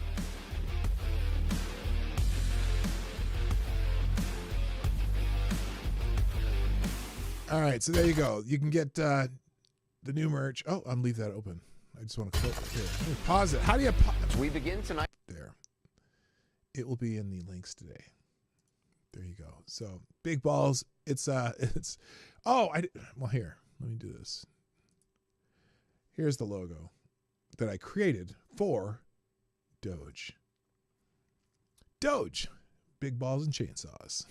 All right, so there you go. You can get the new merch. Oh, I'm leave that open. I just want to click it here. Let me pause it. How do you pause? We begin tonight. There. It will be in the links today. There you go. So big balls. It's well here. Let me do this. Here's the logo that I created for Doge. Doge, Big Balls and Chainsaws.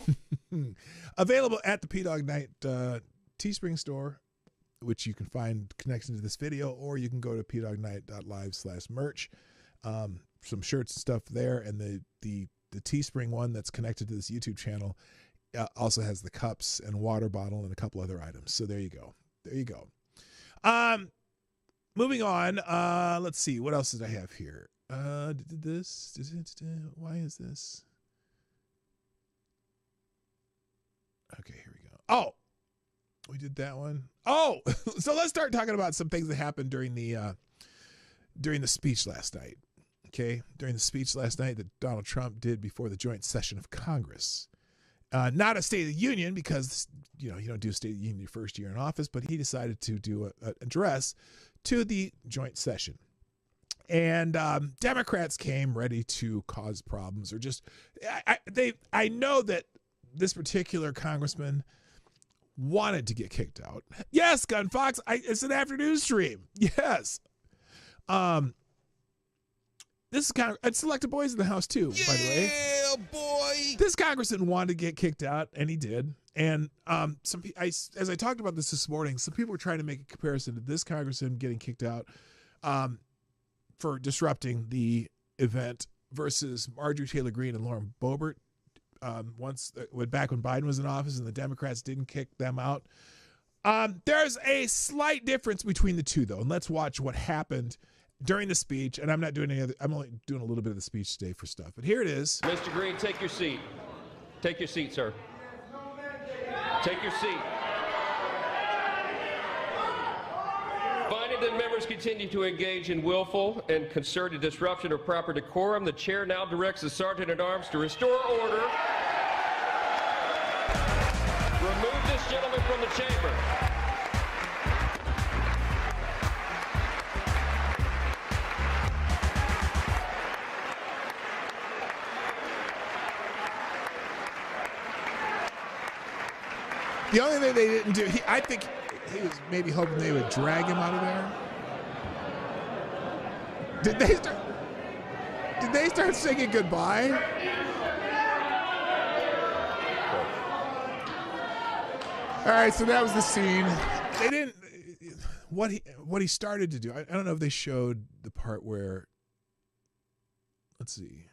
Available at the Dawg Knight Teespring store, which you can find connection to this video, or you can go to pdognight.live/merch. Some shirts and stuff there, and the Teespring one that's connected to this YouTube channel also has the cups and water bottle and a couple other items. So there you go. There you go. Moving on. Let's see. What else did I have here? Why is this? Okay, here we go. Oh, we did that one. Oh, so let's start talking about some things that happened during the speech last night. Okay, during the speech last night that Donald Trump did before the joint session of Congress. Not a State of the Union, because you don't do a State of the Union your first year in office, but he decided to do an address to the joint session. And Democrats came ready to cause problems, or just I know that this particular congressman wanted to get kicked out. Yes, Gun Fox, it's an afternoon stream. Yes. This is it's Selected Boys in the house too, by the way. Yeah, boy. This congressman wanted to get kicked out, and he did. And as I talked about this morning, some people were trying to make a comparison to this congressman getting kicked out for disrupting the event versus Marjorie Taylor Greene and Lauren Boebert. Back when Biden was in office and the Democrats didn't kick them out. There's a slight difference between the two, though, and let's watch what happened during the speech. And I'm not doing any other. I'm only doing a little bit of the speech today for stuff. But here it is. Mr. Greene, take your seat. Take your seat, sir. Take your seat. Finding that members continue to engage in willful and concerted disruption of proper decorum, the chair now directs the Sergeant at Arms to restore order. Remove this gentleman from the chamber. The only thing they didn't do, I think he was maybe hoping they would drag him out of there. Did they start singing goodbye? All right, so that was the scene. They didn't. What he started to do. I don't know if they showed the part where. Let's see.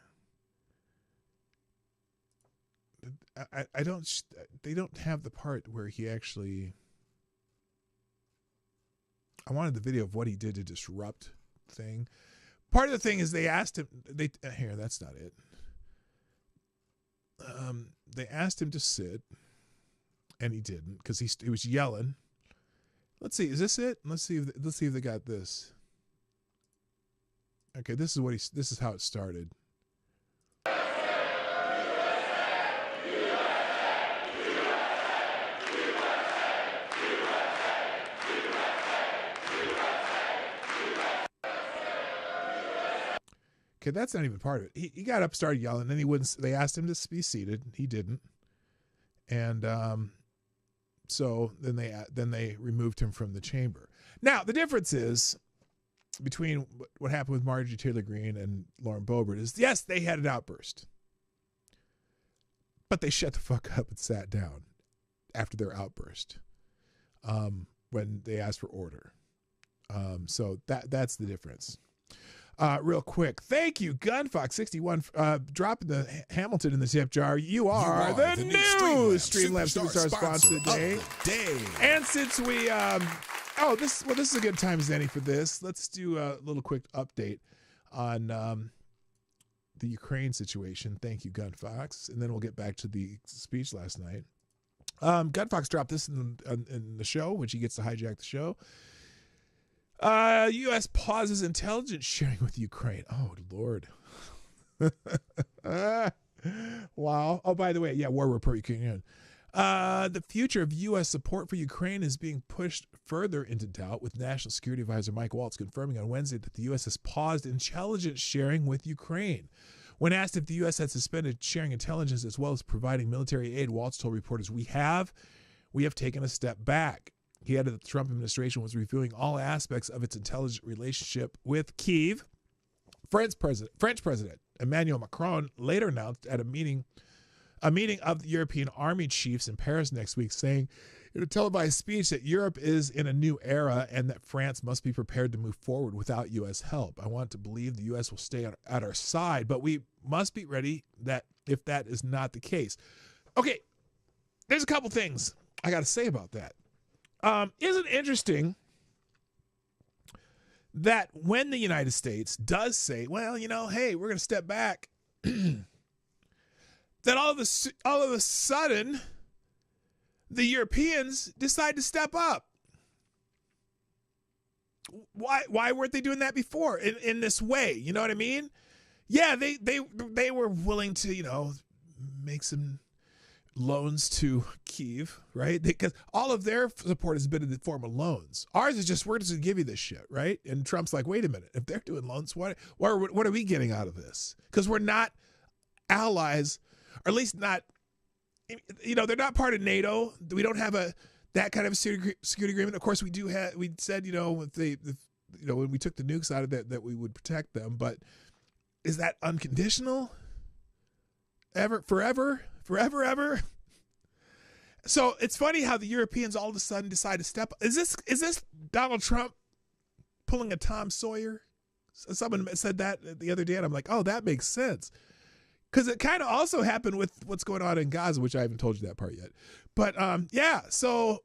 I don't. They don't have the part where he actually. I wanted the video of what he did to disrupt thing. Part of the thing is they asked him. Here, that's not it. They asked him to sit, and he didn't because he was yelling. Let's see, is this it? Let's see if they got this. Okay, this is how it started. Okay, that's not even part of it. He got up, started yelling, then he wouldn't. They asked him to be seated. He didn't, and so then they removed him from the chamber. Now the difference is between what happened with Marjorie Taylor Greene and Lauren Boebert is, yes, they had an outburst, but they shut the fuck up and sat down after their outburst when they asked for order. So that's the difference. Real quick, thank you, Gunfox61, dropping the Hamilton in the tip jar. You are the new Streamlabs Superstar sponsor today. And since we, this is a good time as any for this. Let's do a little quick update on the Ukraine situation. Thank you, Gunfox, and then we'll get back to the speech last night. Gunfox dropped this in the show, which he gets to hijack the show. U.S. pauses intelligence sharing with Ukraine. Oh, Lord. Wow. Oh, by the way, yeah, war report Ukraine. The future of U.S. support for Ukraine is being pushed further into doubt, with National Security Advisor Mike Waltz confirming on Wednesday that the U.S. has paused intelligence sharing with Ukraine. When asked if the U.S. had suspended sharing intelligence as well as providing military aid, Waltz told reporters, we have taken a step back. He added that the Trump administration was reviewing all aspects of its intelligence relationship with Kyiv. French President Emmanuel Macron later announced at a meeting of the European army chiefs in Paris next week, saying in a televised speech that Europe is in a new era and that France must be prepared to move forward without U.S. help. I want to believe the U.S. will stay at our side, but we must be ready that if that is not the case. Okay, there's a couple things I got to say about that. Isn't it interesting that when the United States does say, well, hey, we're going to step back, that all of a sudden the Europeans decide to step up? Why weren't they doing that before in this way? You know what I mean? Yeah, they were willing to, make some loans to Kyiv, right? Because all of their support has been in the form of loans. Ours is just, we're just going to give you this shit, right? And Trump's like, wait a minute, if they're doing loans, what are we getting out of this? Because we're not allies, or at least not, they're not part of NATO. We don't have that kind of a security agreement. Of course, we said, when we took the nukes out of that we would protect them, but is that unconditional? Forever? So it's funny how the Europeans all of a sudden decide to step up. Is this Donald Trump pulling a Tom Sawyer? Someone said that the other day, and I'm like, oh, that makes sense. Because it kind of also happened with what's going on in Gaza, which I haven't told you that part yet. But yeah, so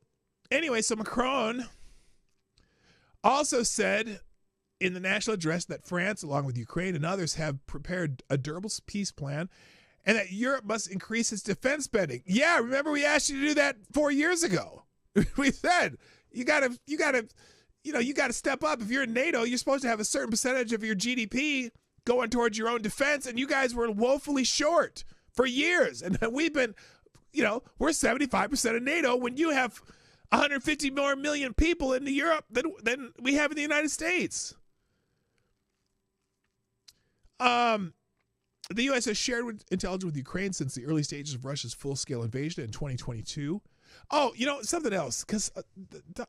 anyway, so Macron also said in the national address that France, along with Ukraine and others, have prepared a durable peace plan, and that Europe must increase its defense spending. Yeah, remember we asked you to do that 4 years ago. We said you gotta step up. If you're in NATO, you're supposed to have a certain percentage of your GDP going towards your own defense, and you guys were woefully short for years. And we've been, we're 75% of NATO when you have 150 more million people in Europe than we have in the United States. The U.S. has shared intelligence with Ukraine since the early stages of Russia's full-scale invasion in 2022. Oh, something else, because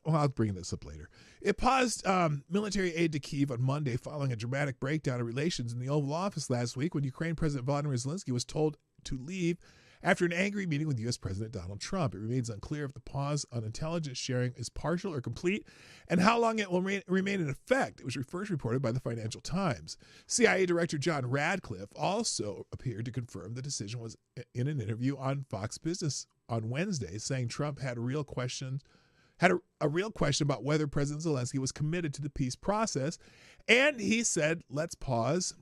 I'll bring this up later. It paused military aid to Kyiv on Monday following a dramatic breakdown of relations in the Oval Office last week when Ukraine President Volodymyr Zelensky was told to leave after an angry meeting with U.S. President Donald Trump. It remains unclear if the pause on intelligence sharing is partial or complete and how long it will remain in effect. It was first reported by the Financial Times. CIA Director John Radcliffe also appeared to confirm the decision was in an interview on Fox Business on Wednesday, saying Trump had a real question about whether President Zelensky was committed to the peace process. And he said, let's pause.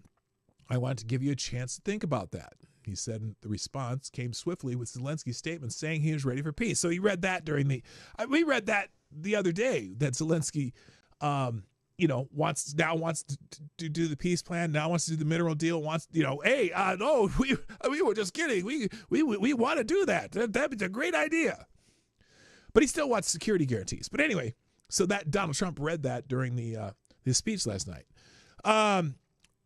I want to give you a chance to think about that. He said the response came swiftly with Zelensky's statement saying he was ready for peace. So he read that we read that the other day, that Zelensky, wants to do the peace plan, now wants to do the mineral deal, no, we were just kidding. We want to do that. That'd be a great idea. But he still wants security guarantees. But anyway, so that Donald Trump read that during his speech last night.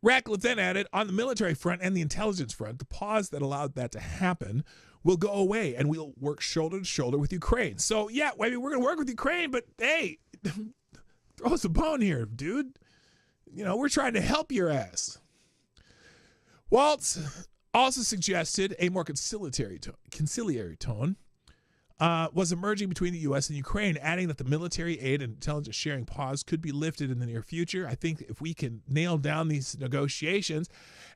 Radcliffe then added, on the military front and the intelligence front, the pause that allowed that to happen will go away, and we'll work shoulder to shoulder with Ukraine. So, yeah, we're going to work with Ukraine, but, hey, throw us a bone here, dude. We're trying to help your ass. Waltz also suggested a more conciliatory tone was emerging between the U.S. and Ukraine, adding that the military aid and intelligence sharing pause could be lifted in the near future. I think if we can nail down these negotiations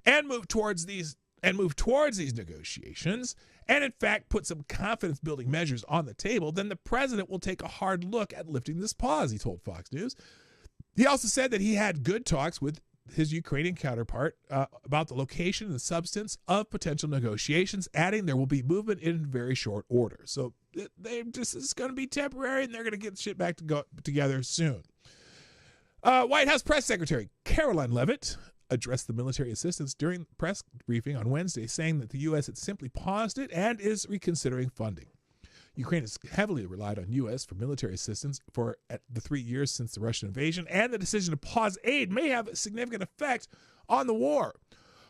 and move towards these negotiations, and in fact put some confidence-building measures on the table, then the president will take a hard look at lifting this pause, he told Fox News. He also said that he had good talks with his Ukrainian counterpart about the location and substance of potential negotiations, adding there will be movement in very short order. So it's going to be temporary, and they're going to get shit back together soon. White House Press Secretary Caroline Leavitt addressed the military assistance during the press briefing on Wednesday, saying that the U.S. had simply paused it and is reconsidering funding. Ukraine has heavily relied on U.S. for military assistance for the 3 years since the Russian invasion, and the decision to pause aid may have a significant effect on the war.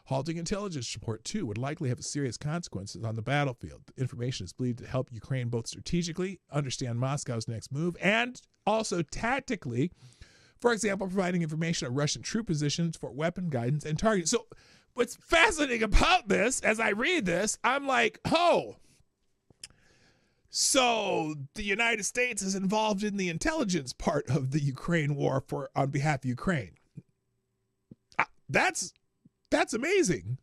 Halting intelligence support, too, would likely have serious consequences on the battlefield. The information is believed to help Ukraine both strategically understand Moscow's next move and also tactically, for example, providing information on Russian troop positions for weapon guidance and targeting. So what's fascinating about this, as I read this, I'm like, oh, so the United States is involved in the intelligence part of the Ukraine war on behalf of Ukraine. That's amazing.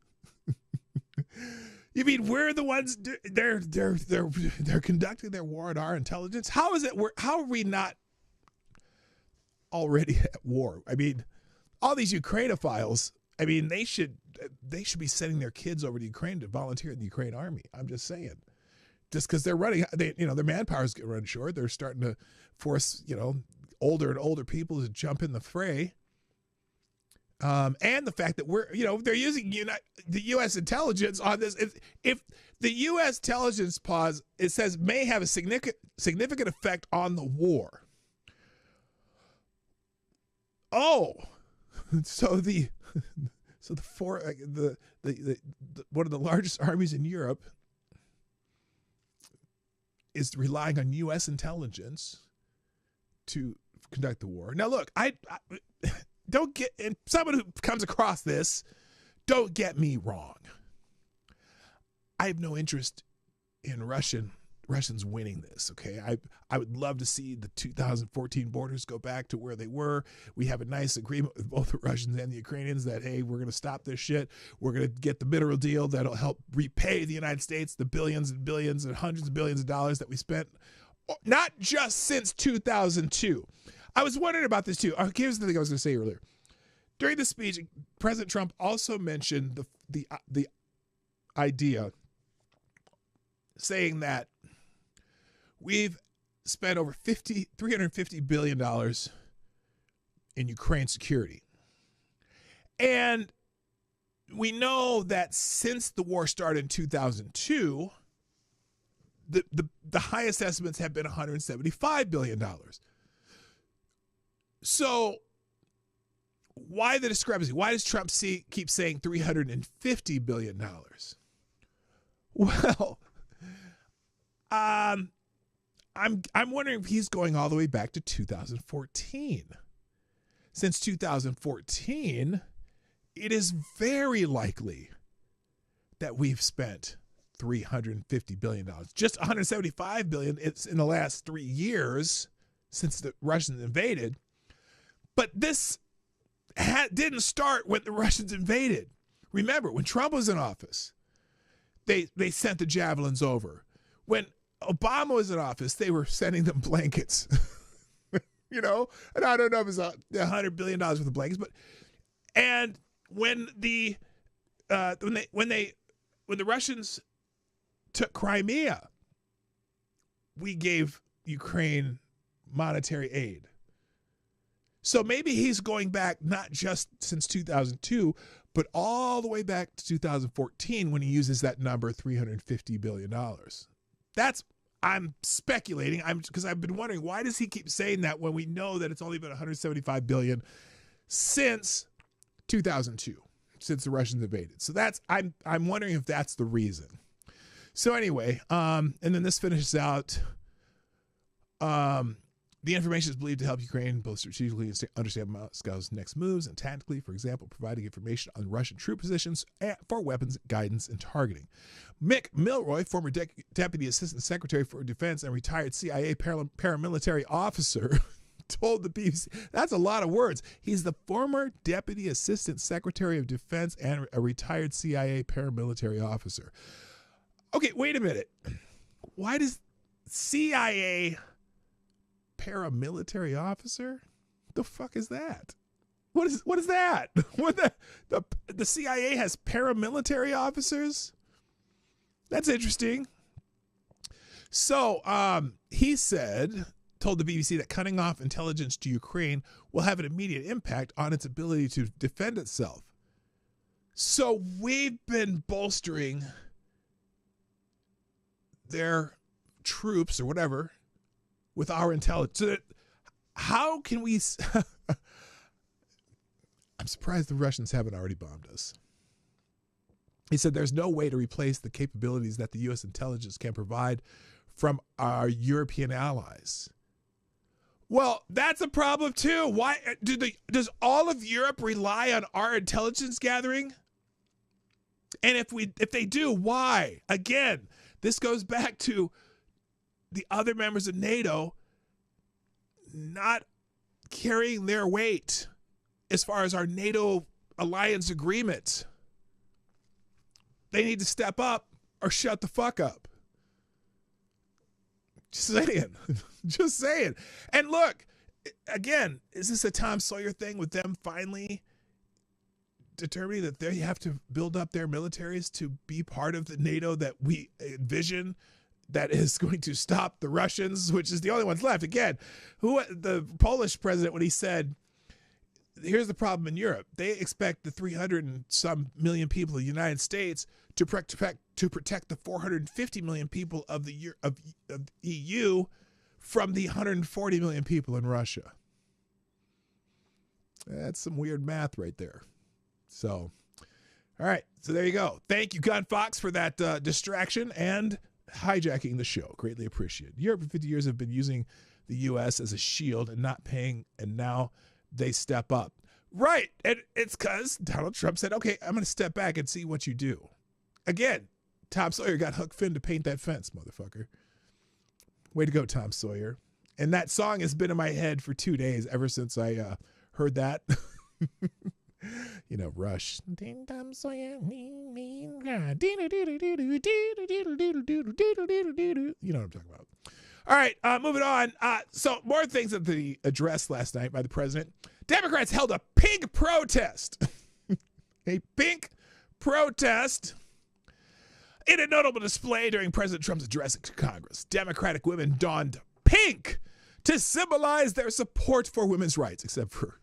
You mean we're the ones they're conducting their war at our intelligence? How are we not already at war? I mean, all these Ukrainophiles, I mean, they should be sending their kids over to Ukraine to volunteer in the Ukraine army. I'm just saying. Just because their manpower is getting run short, they're starting to force, older and older people to jump in the fray. And the fact that they're using the U.S. intelligence on this. If the U.S. intelligence pause, it says may have a significant effect on the war. Oh, so one of the largest armies in Europe is relying on U.S. intelligence to conduct the war. Now, look, I don't get, and someone who comes across this, don't get me wrong. I have no interest in Russians winning this, okay? I would love to see the 2014 borders go back to where they were. We have a nice agreement with both the Russians and the Ukrainians that, hey, we're going to stop this shit. We're going to get the mineral deal that'll help repay the United States the billions and billions and hundreds of billions of dollars that we spent, not just since 2002. I was wondering about this too. Here's the thing I was going to say earlier. During the speech, President Trump also mentioned the idea, saying that we've spent over $350 billion in Ukraine security. And we know that since the war started in 2002, the highest estimates have been $175 billion. So why the discrepancy? Why does Trump keep saying $350 billion? Well, I'm wondering if he's going all the way back to 2014. Since 2014, it is very likely that we've spent $350 billion. Just $175 billion it's in the last 3 years since the Russians invaded. But this didn't start when the Russians invaded. Remember, when Trump was in office, they sent the javelins over. When Obama was in office, they were sending them blankets. And I don't know if it's $100 billion worth of blankets, and when the Russians took Crimea, we gave Ukraine monetary aid. So maybe he's going back not just since 2002, but all the way back to 2014 when he uses that number, $350 billion. I'm speculating, because I've been wondering, why does he keep saying that when we know that it's only been $175 billion since 2002, since the Russians invaded? So I'm wondering if that's the reason. So anyway, and then this finishes out. The information is believed to help Ukraine both strategically understand Moscow's next moves and tactically, for example, providing information on Russian troop positions for weapons, guidance, and targeting. Mick Milroy, former Deputy Assistant Secretary for Defense and retired CIA paramilitary officer, told the BBC, that's a lot of words. He's the former Deputy Assistant Secretary of Defense and a retired CIA paramilitary officer. Okay, wait a minute. Why does CIA paramilitary officer? The fuck is that? What is that? What the CIA has paramilitary officers? That's interesting. So he told the BBC that cutting off intelligence to Ukraine will have an immediate impact on its ability to defend itself. So we've been bolstering their troops or whatever with our intelligence. So how can we... I'm surprised the Russians haven't already bombed us. He said there's no way to replace the capabilities that the U.S. intelligence can provide from our European allies. Well, that's a problem too. Why does all of Europe rely on our intelligence gathering? And if they do, why? Again, this goes back to the other members of NATO not carrying their weight as far as our NATO alliance agreement. They need to step up or shut the fuck up. Just saying. Just saying. And look, again, is this a Tom Sawyer thing with them finally determining that they have to build up their militaries to be part of the NATO that we envision that is going to stop the Russians, which is the only ones left? Again, the Polish president, when he said, here's the problem in Europe, they expect the 300 and some million people of the United States to protect the 450 million people of the EU from the 140 million people in Russia. That's some weird math right there. So, all right. So there you go. Thank you, Gun Fox, for that distraction and hijacking the show. Greatly appreciated. Europe for 50 years have been using the U.S. as a shield and not paying, and now they step up. Right. And it's because Donald Trump said, okay, I'm going to step back and see what you do. Again, Tom Sawyer got Huck Finn to paint that fence, motherfucker. Way to go, Tom Sawyer. And that song has been in my head for 2 days ever since I heard that. You know, Rush. You know what I'm talking about. All right, moving on. So more things at the address last night by the president. Democrats held a pink protest. A pink protest. In a notable display during President Trump's address to Congress, Democratic women donned pink to symbolize their support for women's rights, except for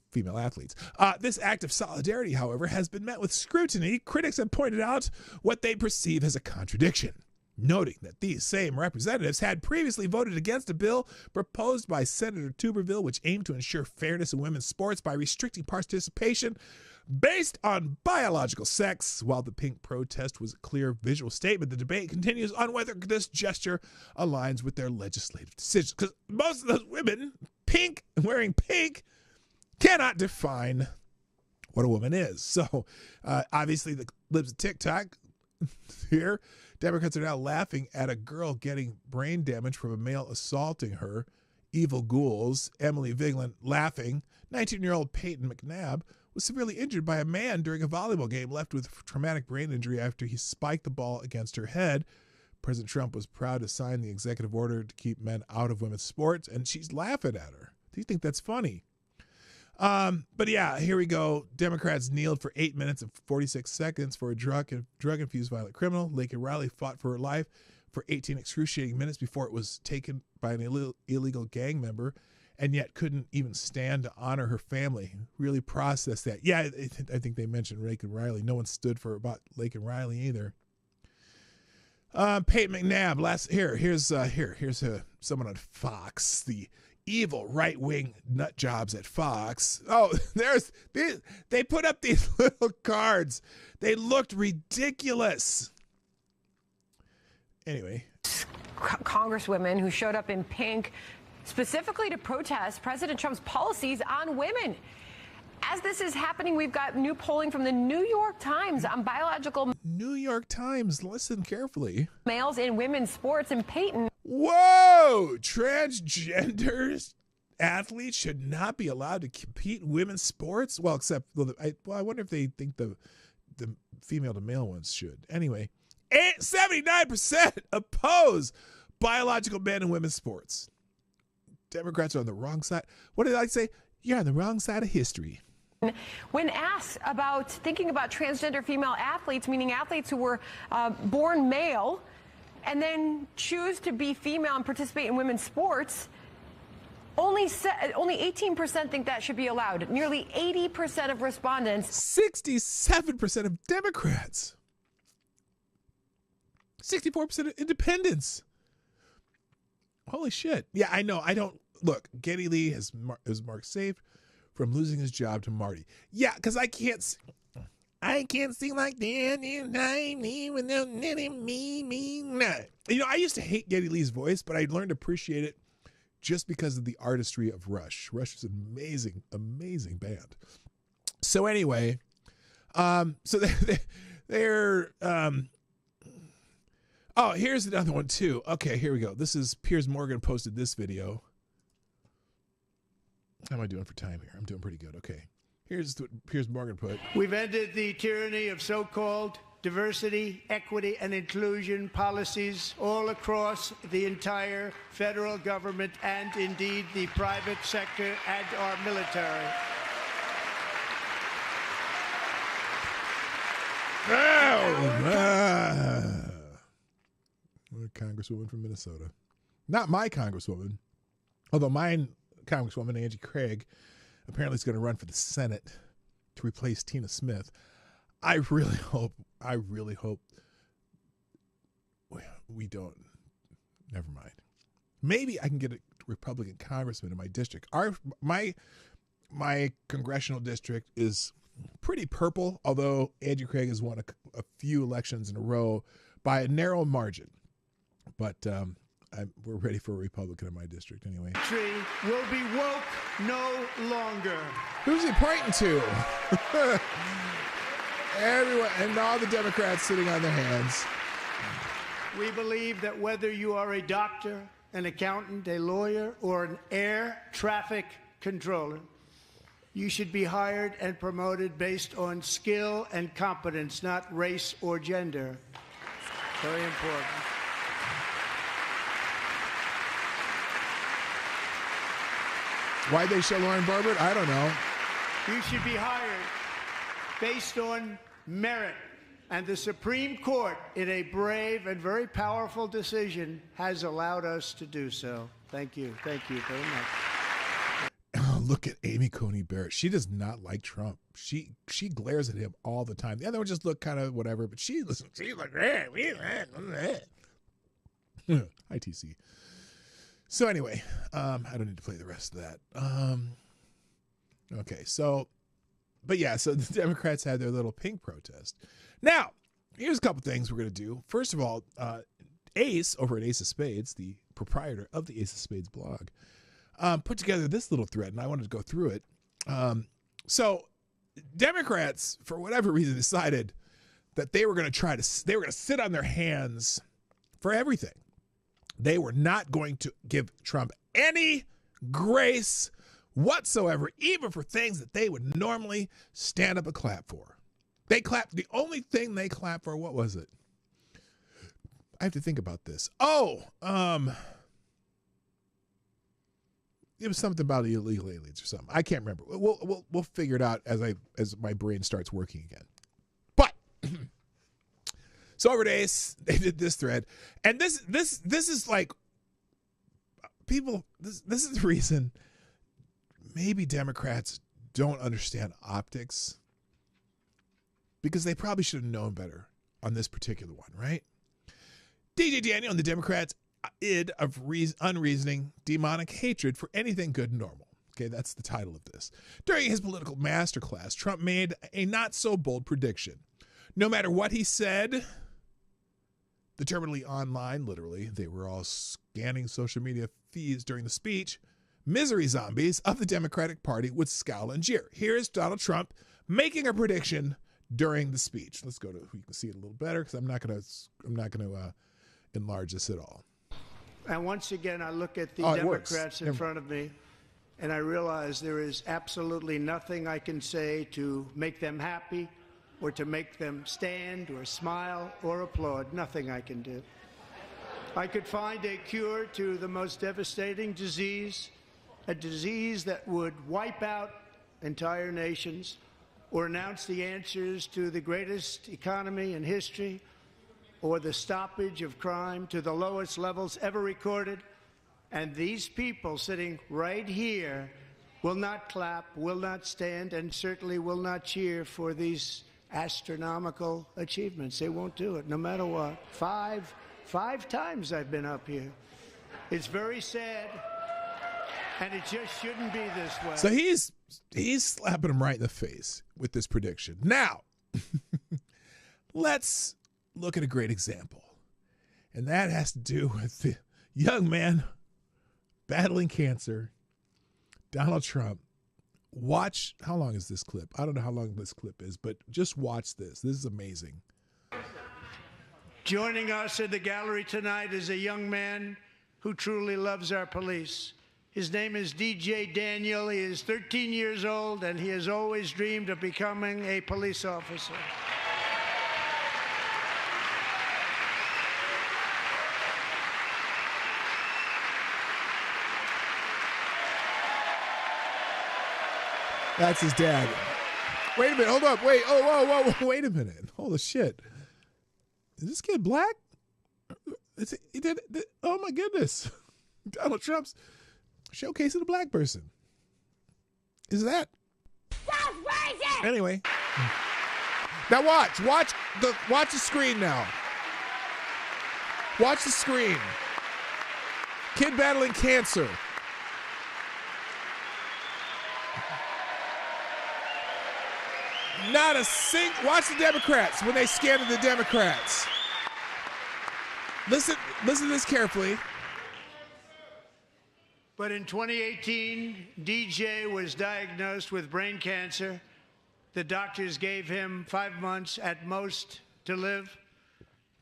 female athletes. This act of solidarity, however, has been met with scrutiny. Critics have pointed out what they perceive as a contradiction, noting that these same representatives had previously voted against a bill proposed by Senator Tuberville, which aimed to ensure fairness in women's sports by restricting participation based on biological sex. While the pink protest was a clear visual statement, the debate continues on whether this gesture aligns with their legislative decisions. Because most of those women, wearing pink, cannot define what a woman is. So obviously the libs of TikTok here, Democrats are now laughing at a girl getting brain damage from a male assaulting her. Evil ghouls. Emily Vigeland laughing. 19-year-old Peyton McNabb was severely injured by a man during a volleyball game, left with traumatic brain injury after he spiked the ball against her head. President Trump was proud to sign the executive order to keep men out of women's sports, and she's laughing at her. Do you think that's funny? But yeah, here we go. Democrats kneeled for 8 minutes and 46 seconds for a drug-infused violent criminal. Laken Riley fought for her life for 18 excruciating minutes before it was taken by an illegal gang member, and yet couldn't even stand to honor her family. Really process that. Yeah, I think they mentioned Laken Riley. No one stood for about Laken Riley either. Peyton McNabb. Here's someone on Fox. The evil right-wing nut jobs at Fox. Oh, they put up these little cards. They looked ridiculous. Anyway. Congresswomen who showed up in pink specifically to protest President Trump's policies on women. As this is happening, we've got new polling from the New York Times on biological... New York Times, listen carefully. ...males in women's sports, and Peyton... Whoa! Transgender athletes should not be allowed to compete in women's sports? Well, except... I wonder if they think the female to male ones should. Anyway, 79% oppose biological men in women's sports. Democrats are on the wrong side. What did I say? You're on the wrong side of history. When asked about thinking about transgender female athletes, meaning athletes who were born male and then choose to be female and participate in women's sports, only 18% think that should be allowed. Nearly 80% of respondents. 67% of Democrats. 64% of independents. Holy shit. Yeah, I know. I don't... Look, Geddy Lee is marked safe from losing his job to Marty. Yeah, because I can't sing like that. You know, I used to hate Geddy Lee's voice, but I learned to appreciate it just because of the artistry of Rush. Rush is an amazing, amazing band. So anyway, So they're oh, here's another one too. Okay, here we go. This is Piers Morgan posted this video. How am I doing for time here? I'm doing pretty good. Okay. Here's what Piers Morgan put. We've ended the tyranny of so-called diversity, equity, and inclusion policies all across the entire federal government and indeed the private sector and our military. Congresswoman from Minnesota. Not my congresswoman, although mine Congresswoman Angie Craig apparently is going to run for the Senate to replace Tina Smith. I really hope we don't. Never mind. Maybe I can get a Republican congressman in my district. My congressional district is pretty purple, although Angie Craig has won a few elections in a row by a narrow margin. But we're ready for a Republican in my district anyway. Tree will be woke no longer. Who's he pointing to? Everyone and all the Democrats sitting on their hands. We believe that whether you are a doctor, an accountant, a lawyer, or an air traffic controller, you should be hired and promoted based on skill and competence, not race or gender. Very important. Why'd they show Lauren Boebert? I don't know. You should be hired based on merit. And the Supreme Court, in a brave and very powerful decision, has allowed us to do so. Thank you. Thank you very much. Oh, look at Amy Coney Barrett. She does not like Trump. She glares at him all the time. The other one just looked kind of whatever, but she's like, ITC. So anyway, I don't need to play the rest of that. Okay, so, but yeah, so the Democrats had their little pink protest. Now, here's a couple things we're going to do. First of all, Ace, over at Ace of Spades, the proprietor of the Ace of Spades blog, put together this little thread, and I wanted to go through it. So Democrats, for whatever reason, decided that they were going to sit on their hands for everything. They were not going to give Trump any grace whatsoever, even for things that they would normally stand up and clap for. They clapped. The only thing they clapped for, what was it? I have to think about this. Oh, it was something about illegal aliens or something. I can't remember. We'll figure it out as my brain starts working again. But so over at Ace, they did this thread, and this is like people. This is the reason maybe Democrats don't understand optics, because they probably should have known better on this particular one, right? DJ Daniel and the Democrats' id of unreasoning demonic hatred for anything good and normal. Okay, that's the title of this. During his political masterclass, Trump made a not-so-bold prediction. No matter what he said, the terminally online, literally, they were all scanning social media feeds during the speech, misery zombies of the Democratic Party would scowl and jeer. Here's Donald Trump making a prediction during the speech. Let's go to who you can see it a little better, because I'm not going to enlarge this at all. And once again, I look at the Democrats in front of me, and I realize there is absolutely nothing I can say to make them happy or to make them stand or smile or applaud. Nothing I can do. I could find a cure to the most devastating disease, a disease that would wipe out entire nations, or announce the answers to the greatest economy in history, or the stoppage of crime to the lowest levels ever recorded. And these people sitting right here will not clap, will not stand, and certainly will not cheer for these astronomical achievements. They won't do it, no matter what. Five times I've been up here. It's very sad, and it just shouldn't be this way. So he's slapping him right in the face with this prediction. Now, let's look at a great example. And that has to do with the young man battling cancer, Donald Trump, Watch, how long is this clip? I don't know how long this clip is, but just watch this. This is amazing. Joining us in the gallery tonight is a young man who truly loves our police. His name is DJ Daniel. He is 13 years old, and he has always dreamed of becoming a police officer. That's his dad. Wait a minute. Hold up. Wait. Oh, whoa, whoa. Wait a minute. Holy shit. Is this kid black? Oh, my goodness. Donald Trump's showcasing a black person. Is that? Anyway. Now watch. Watch the screen now. Watch the screen. Kid battling cancer. Not a single. Watch the Democrats when they scan the Democrats. Listen to this carefully. But in 2018, DJ was diagnosed with brain cancer. The doctors gave him 5 months at most to live.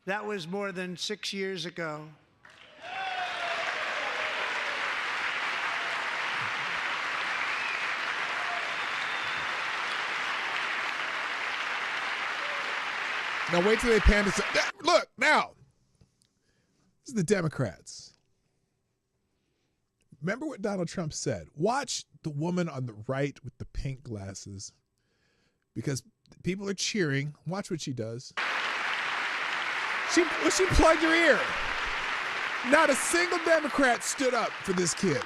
That was more than 6 years ago. Now wait till they pan this. Look, now. This is the Democrats. Remember what Donald Trump said. Watch the woman on the right with the pink glasses. Because people are cheering. Watch what she does. She plugged her ear. Not a single Democrat stood up for this kid.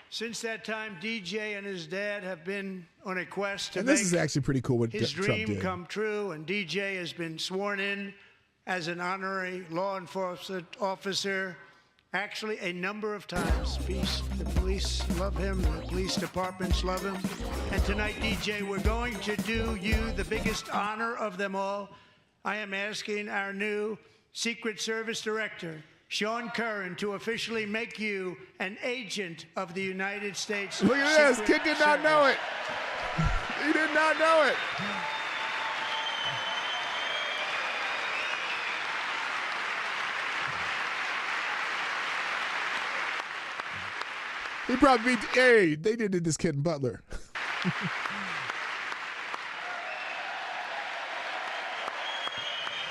Since that time, DJ and his dad have been on a quest to And this make is actually pretty cool what his Trump dream did. come true, and DJ has been sworn in as an honorary law enforcement officer, actually a number of times. The police love him, the police departments love him. And tonight, DJ, we're going to do you the biggest honor of them all. I am asking our new Secret Service Director, Sean Curran, to officially make you an agent of the United States. Look at this. Kid did not know it. He did not know it. He probably, hey, they did this kid in Butler.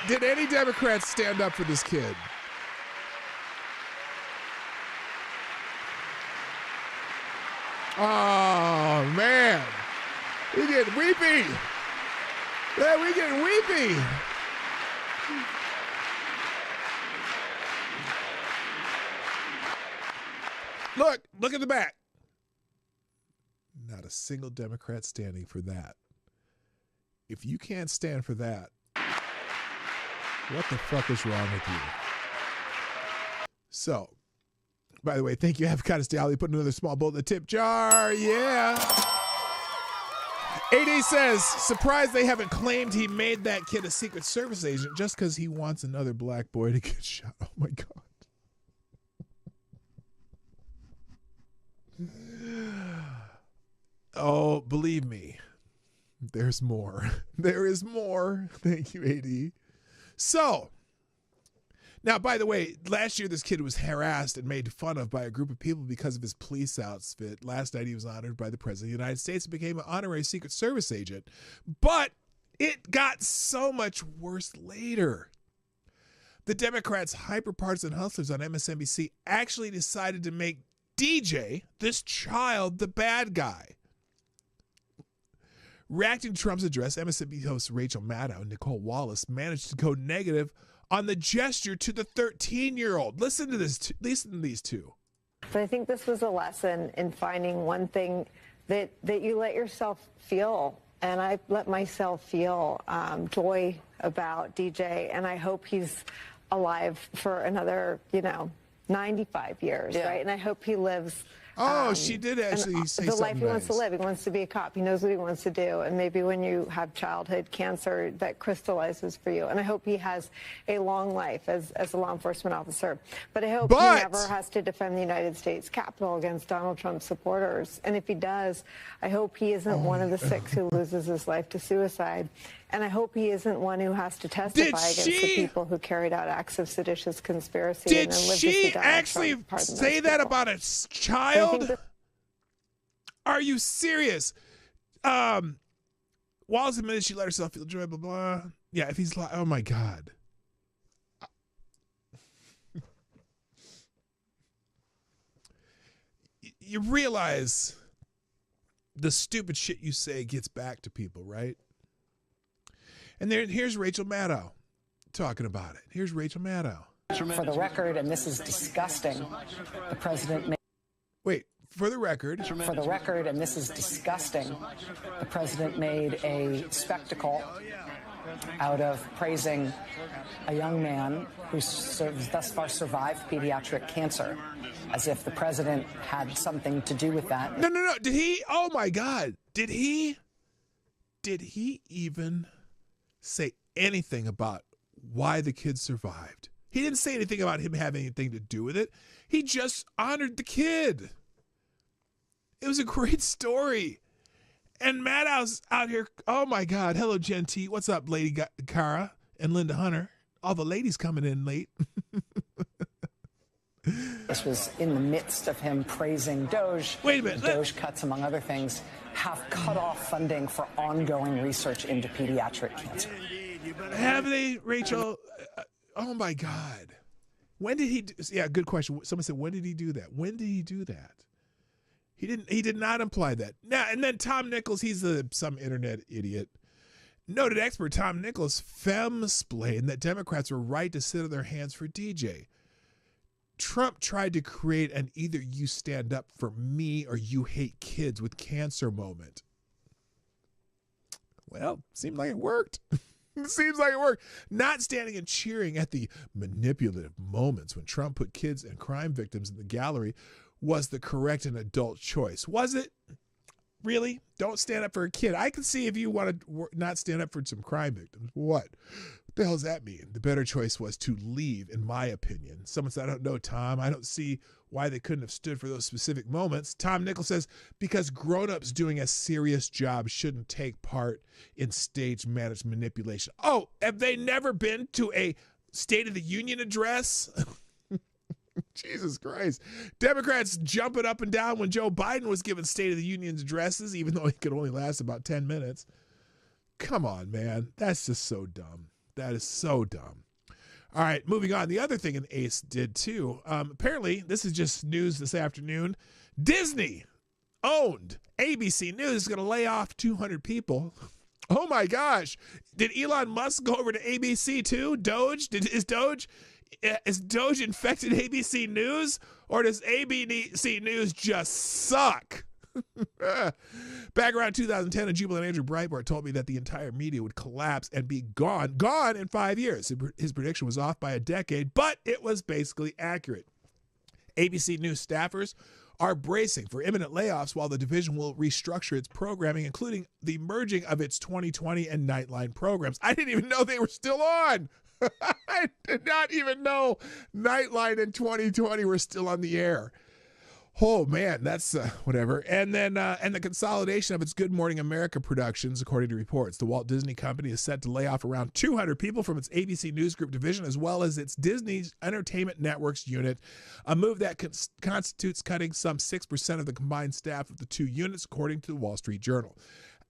Did any Democrats stand up for this kid? Oh, man. We get weepy. Yeah, we get weepy. Look at the back. Not a single Democrat standing for that. If you can't stand for that, what the fuck is wrong with you? So, by the way, thank you, Avocado Stallion, putting another small bowl in the tip jar. Yeah. AD says, surprised they haven't claimed he made that kid a Secret Service agent just because he wants another black boy to get shot. Oh, my God. Oh, believe me, there's more. There is more. Thank you, AD. So, now, by the way, last year this kid was harassed and made fun of by a group of people because of his police outfit. Last night he was honored by the President of the United States and became an honorary Secret Service agent. But it got so much worse later. The Democrats' hyper-partisan hustlers on MSNBC actually decided to make DJ, this child, the bad guy. Reacting to Trump's address, MSNBC hosts Rachel Maddow and Nicole Wallace managed to go negative on the gesture to the 13-year-old. Listen to this. Listen to these two. So I think this was a lesson in finding one thing that you let yourself feel. And I let myself feel joy about DJ. And I hope he's alive for another, 95 years, right? And I hope he lives Oh, she did actually say the something life he wants to nice. live. He wants to be a cop. He knows what he wants to do. And maybe when you have childhood cancer, that crystallizes for you. And I hope he has a long life as a law enforcement officer. But I hope he never has to defend the United States Capitol against Donald Trump supporters. And if he does, I hope he isn't one of the 6 who loses his life to suicide. And I hope he isn't one who has to testify against the people who carried out acts of seditious conspiracy. Did and then live to she see Donald actually Trump pardon say those that people. about a child? Are you serious? Wallace admitted she let herself feel joy, blah, blah. Yeah, if he's like, oh my God. You realize the stupid shit you say gets back to people, right? And here's Rachel Maddow talking about it. Here's Rachel Maddow. For the record, and this is disgusting, the president made... Wait, for the record... For the record, and this is disgusting, the president made a spectacle out of praising a young man who thus far survived pediatric cancer, as if the president had something to do with that. No. Did he? Oh, my God. Did he even say anything about why the kid survived? He didn't say anything about him having anything to do with it. He just honored the kid. It was a great story. And Maddow's out here. Oh, my God. Hello, Jen T. What's up, Lady Cara and Linda Hunter? All the ladies coming in late. This was in the midst of him praising Doge. Wait a minute. Doge cuts, among other things, have cut off funding for ongoing research into pediatric cancer. Have they, Rachel? Oh, my God. When did he do? Yeah, good question. Someone said, when did he do that? When did he do that? He did not imply that. Now, and then Tom Nichols, he's some internet idiot. Noted expert Tom Nichols femsplained that Democrats were right to sit on their hands for DJ. Trump tried to create an either you stand up for me or you hate kids with cancer moment. Well, seemed like it worked. It seems like it worked. Not standing and cheering at the manipulative moments when Trump put kids and crime victims in the gallery was the correct and adult choice. Was it? Really? Don't stand up for a kid. I can see if you want to not stand up for some crime victims. What the hell does that mean? The better choice was to leave, in my opinion. Someone said, I don't know, Tom. I don't see why they couldn't have stood for those specific moments. Tom Nichols says, because grown-ups doing a serious job shouldn't take part in stage-managed manipulation. Oh, have they never been to a State of the Union address? Jesus Christ. Democrats jumping up and down when Joe Biden was giving State of the Union addresses, even though he could only last about 10 minutes. Come on, man. That's just so dumb. That is so dumb. All right, moving on. The other thing an ace did too. Apparently, this is just news this afternoon. Disney owned ABC News is going to lay off 200 people. Oh my gosh. Did Elon Musk go over to ABC too? Doge? Is Doge infected ABC News, or does ABC News just suck? Back around 2010, a jubilant Andrew Breitbart told me that the entire media would collapse and be gone in 5 years. His prediction was off by a decade, but it was basically accurate. ABC News staffers are bracing for imminent layoffs while the division will restructure its programming, including the merging of its 2020 and Nightline programs. I didn't even know they were still on. I did not even know Nightline and 2020 were still on the air. Oh, man, that's whatever. And then and the consolidation of its Good Morning America productions, according to reports. The Walt Disney Company is set to lay off around 200 people from its ABC News Group division, as well as its Disney Entertainment Networks unit, a move that constitutes cutting some 6% of the combined staff of the two units, according to the Wall Street Journal.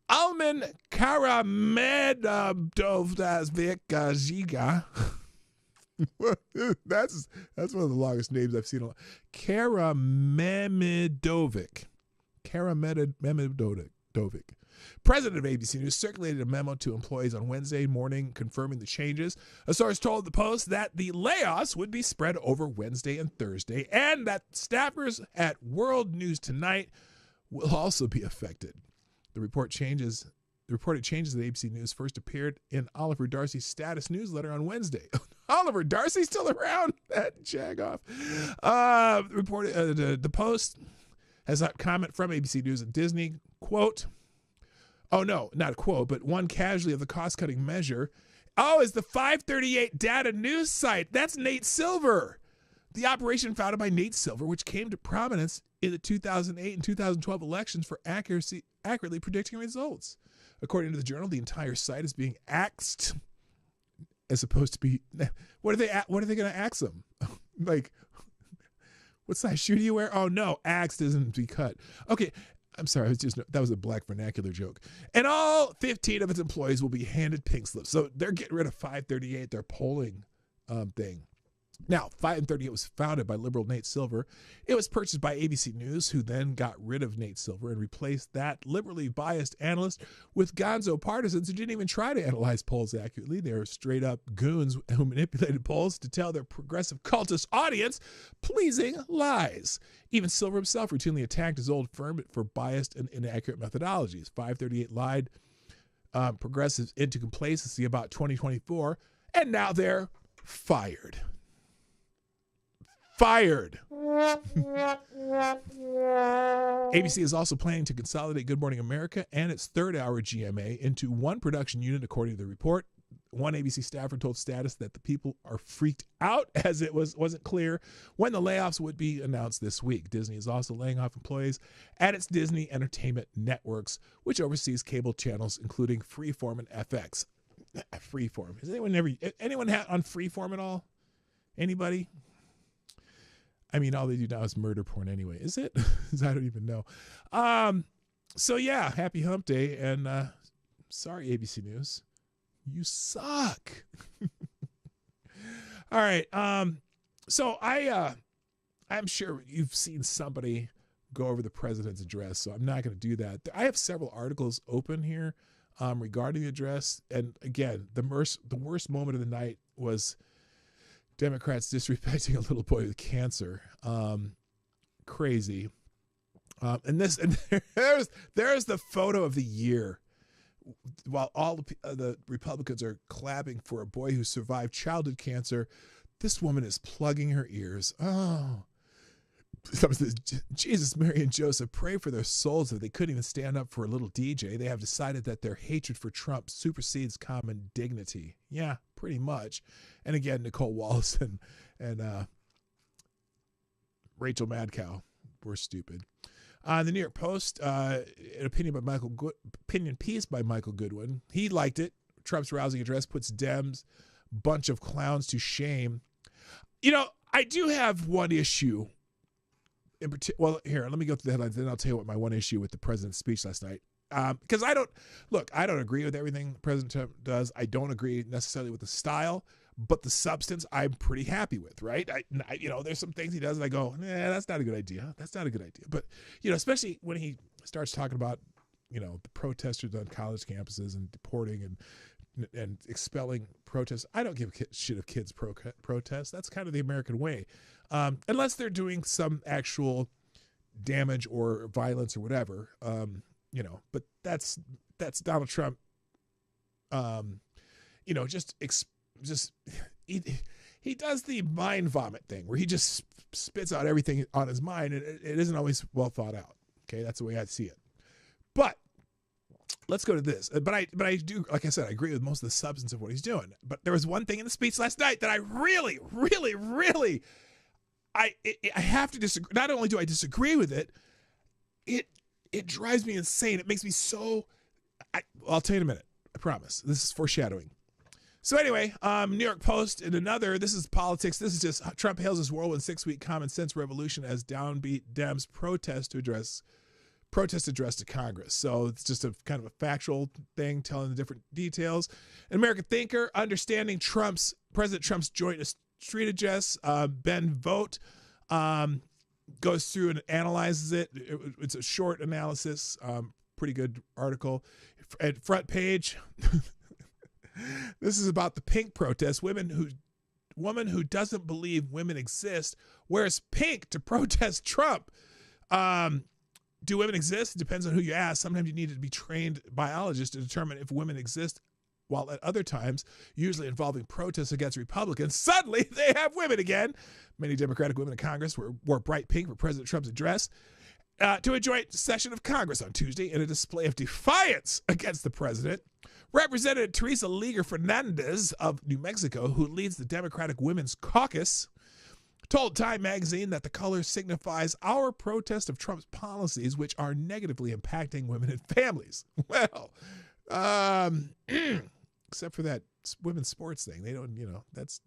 Alman Karamedovdazvik Giga. That's one of the longest names I've seen. Karamedovdazvik. President of ABC News circulated a memo to employees on Wednesday morning confirming the changes. A source told the Post that the layoffs would be spread over Wednesday and Thursday, and that staffers at World News Tonight will also be affected. The reported changes at ABC News first appeared in Oliver Darcy's status newsletter on Wednesday. Oliver Darcy still around? That jagoff. The Post Has a comment from ABC News and Disney, quote, oh no, not a quote, but one casualty of the cost-cutting measure, is the 538 data news site. That's Nate Silver. The operation founded by Nate Silver, which came to prominence in the 2008 and 2012 elections for accurately predicting results. According to the Journal, the entire site is being axed as opposed to be, what are they going to axe them? Like, what size shoe do you wear? Oh no, axed isn't to be cut. Okay, I'm sorry, that was a black vernacular joke. And all 15 of its employees will be handed pink slips. So they're getting rid of 538, their polling thing. Now, 538 was founded by liberal Nate Silver. It was purchased by ABC News, who then got rid of Nate Silver and replaced that liberally biased analyst with gonzo partisans who didn't even try to analyze polls accurately. They were straight up goons who manipulated polls to tell their progressive cultist audience pleasing lies. Even Silver himself routinely attacked his old firm for biased and inaccurate methodologies. 538 lied progressives into complacency about 2024, and now they're fired. Fired. ABC is also planning to consolidate Good Morning America and its third-hour GMA into one production unit, according to the report. One ABC staffer told Status that the people are freaked out, as it wasn't clear when the layoffs would be announced this week. Disney is also laying off employees at its Disney Entertainment Networks, which oversees cable channels including Freeform and FX. Freeform. Has anyone on Freeform at all? Anybody? I mean, all they do now is murder porn anyway. Is it? I don't even know. So yeah, happy hump day. And sorry, ABC News. You suck. All right. So I'm sure you've seen somebody go over the president's address, so I'm not going to do that. I have several articles open here regarding the address. And again, the worst moment of the night was Democrats disrespecting a little boy with cancer. Crazy. And there's the photo of the year. While all the Republicans are clapping for a boy who survived childhood cancer, this woman is plugging her ears. Oh, Jesus, Mary, and Joseph, pray for their souls if they couldn't even stand up for a little DJ. They have decided that their hatred for Trump supersedes common dignity. Yeah, pretty much. And again, Nicole Wallace and Rachel Madcow were stupid. The New York Post, an opinion piece by Michael Goodwin. He liked it. Trump's rousing address puts Dems, bunch of clowns, to shame. You know, I do have one issue. Well, here, let me go through the headlines, then I'll tell you what my one issue with the president's speech last night. Because I don't agree with everything President Trump does. I don't agree necessarily with the style, but the substance I'm pretty happy with, right? I there's some things he does and I go, that's not a good idea. That's not a good idea. But, especially when he starts talking about, the protesters on college campuses and deporting and expelling protests. I don't give a shit if kids protest. That's kind of the American way. Unless they're doing some actual damage or violence or whatever, but that's Donald Trump, he does the mind vomit thing where he just spits out everything on his mind, and it isn't always well thought out. Okay, that's the way I see it. But let's go to this. But I do, like I said, I agree with most of the substance of what he's doing. But there was one thing in the speech last night that I really, really, really, I have to disagree. Not only do I disagree with it, it drives me insane. It makes me so. I'll tell you in a minute. I promise. This is foreshadowing. So anyway, New York Post and another, this is politics. This is just Trump hails his whirlwind 6-week common sense revolution as downbeat Dems protest address to Congress. So it's just a kind of a factual thing telling the different details. An American thinker, understanding President Trump's joint street address, Ben Vogt, goes through and analyzes it. It's a short analysis, pretty good article. At front page, this is about the pink protest. Woman who doesn't believe women exist wears pink to protest Trump. Do women exist? It depends on who you ask. Sometimes you need to be trained biologists to determine if women exist, while at other times, usually involving protests against Republicans, suddenly they have women again. Many Democratic women in Congress wore bright pink for President Trump's address. to a joint session of Congress on Tuesday in a display of defiance against the president. Representative Teresa Leger Fernandez of New Mexico, who leads the Democratic Women's Caucus, told Time magazine that the color signifies our protest of Trump's policies, which are negatively impacting women and families. Well, except for that women's sports thing, they don't,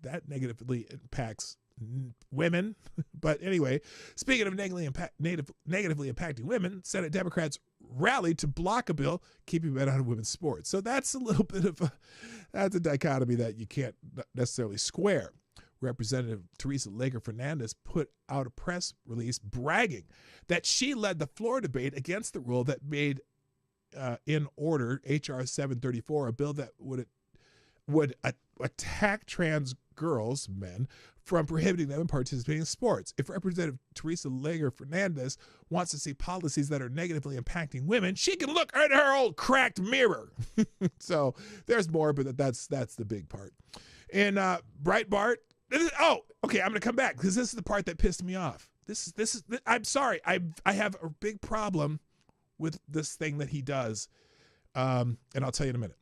that negatively impacts women. But anyway, speaking of negatively impacting women, Senate Democrats rallied to block a bill keeping men out of women's sports. So that's a little bit of that's a dichotomy that you can't necessarily square. Representative Teresa Leger Fernandez put out a press release bragging that she led the floor debate against the rule that made in order H.R. 734, a bill that would attack trans girls, men, from prohibiting them in participating in sports. If Representative Teresa Leger Fernandez wants to see policies that are negatively impacting women, she can look at her old cracked mirror. So there's more, but that's the big part. And Breitbart. Oh, okay. I'm going to come back because this is the part that pissed me off. This is. I'm sorry. I have a big problem with this thing that he does, and I'll tell you in a minute.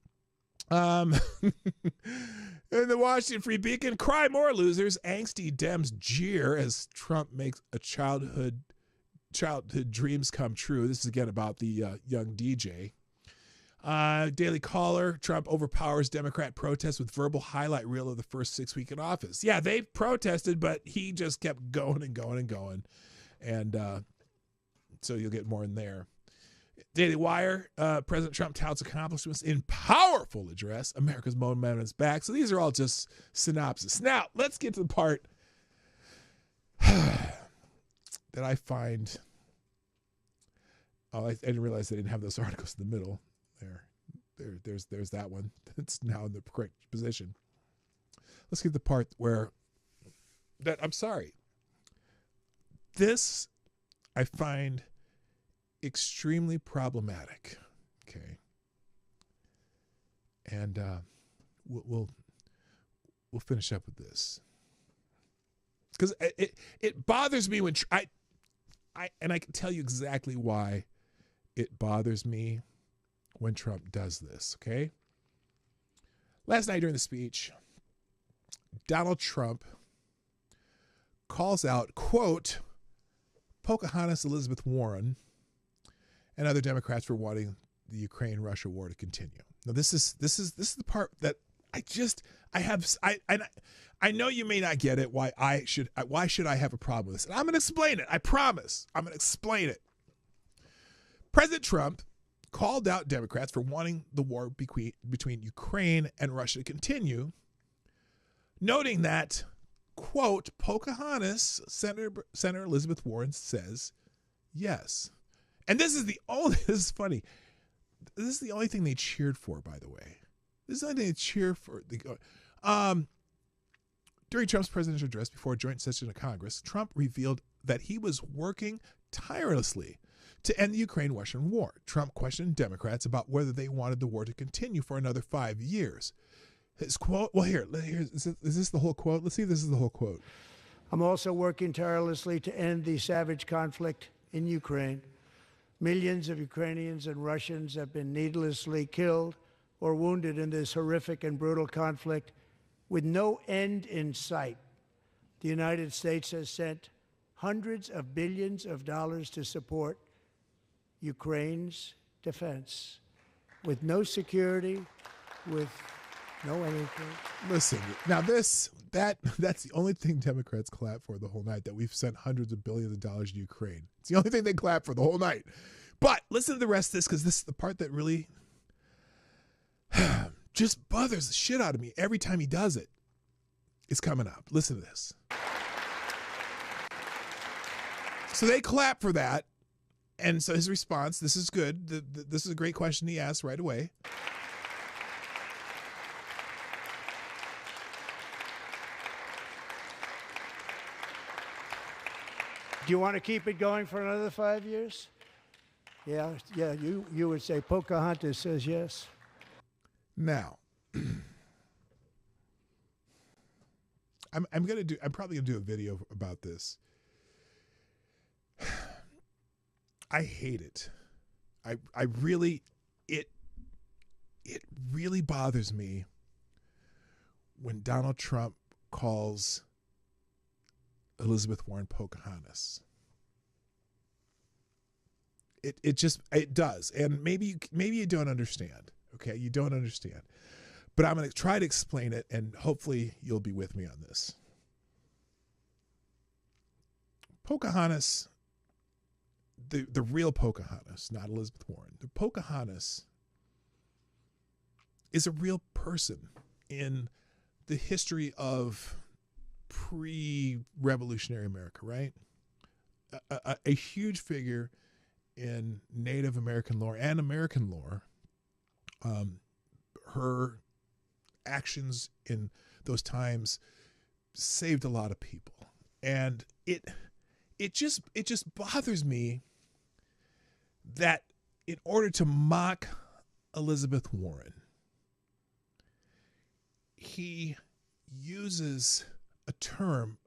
In the Washington Free Beacon, cry more losers. Angsty Dems jeer as Trump makes a childhood dreams come true. This is again about the young DJ. Daily Caller, Trump overpowers Democrat protests with verbal highlight reel of the first 6 weeks in office. Yeah, they protested, but he just kept going and going and going. And so you'll get more in there. Daily Wire, President Trump touts accomplishments in powerful address. America's momentum is back. So these are all just synopsis. Now, let's get to the part that I find... Oh, I didn't realize they didn't have those articles in the middle. There's that one. It's now in the correct position. Let's get the part where that I'm sorry. This I find extremely problematic. Okay. And we'll finish up with this. Because it bothers me when I can tell you exactly why it bothers me when Trump does this, okay? Last night during the speech, Donald Trump calls out, quote, Pocahontas Elizabeth Warren and other Democrats for wanting the Ukraine-Russia war to continue. Now, this is the part that I know you may not get it. Why should I have a problem with this? And I'm going to explain it. I promise. I'm going to explain it. President Trump called out Democrats for wanting the war between Ukraine and Russia to continue, noting that, quote, Pocahontas, Senator Elizabeth Warren says yes. And this is funny. This is the only thing they cheered for, by the way. This is the only thing they cheer for. During Trump's presidential address before a joint session of Congress, Trump revealed that he was working tirelessly to end the Ukraine-Russian war. Trump questioned Democrats about whether they wanted the war to continue for another 5 years. His quote, well, here is this the whole quote? Let's see if this is the whole quote. I'm also working tirelessly to end the savage conflict in Ukraine. Millions of Ukrainians and Russians have been needlessly killed or wounded in this horrific and brutal conflict with no end in sight. The United States has sent hundreds of billions of dollars to support Ukraine's defense with no security, with no anything. Listen, now that's the only thing Democrats clap for the whole night, that we've sent hundreds of billions of dollars to Ukraine. It's the only thing they clap for the whole night. But listen to the rest of this, because this is the part that really just bothers the shit out of me every time he does it. It's coming up. Listen to this. So they clap for that. And so his response, this is good. This is a great question he asked right away. Do you want to keep it going for another 5 years? Yeah, you would say Pocahontas says yes. Now, I'm probably gonna do a video about this. I hate it. I really, it really bothers me when Donald Trump calls Elizabeth Warren Pocahontas. It does. And maybe you don't understand. Okay, you don't understand. But I'm going to try to explain it, and hopefully you'll be with me on this. Pocahontas, the real Pocahontas, not Elizabeth Warren. The Pocahontas is a real person in the history of pre-revolutionary America, right? A huge figure in Native American lore and American lore. Her actions in those times saved a lot of people, and it just bothers me that in order to mock Elizabeth Warren, he uses a term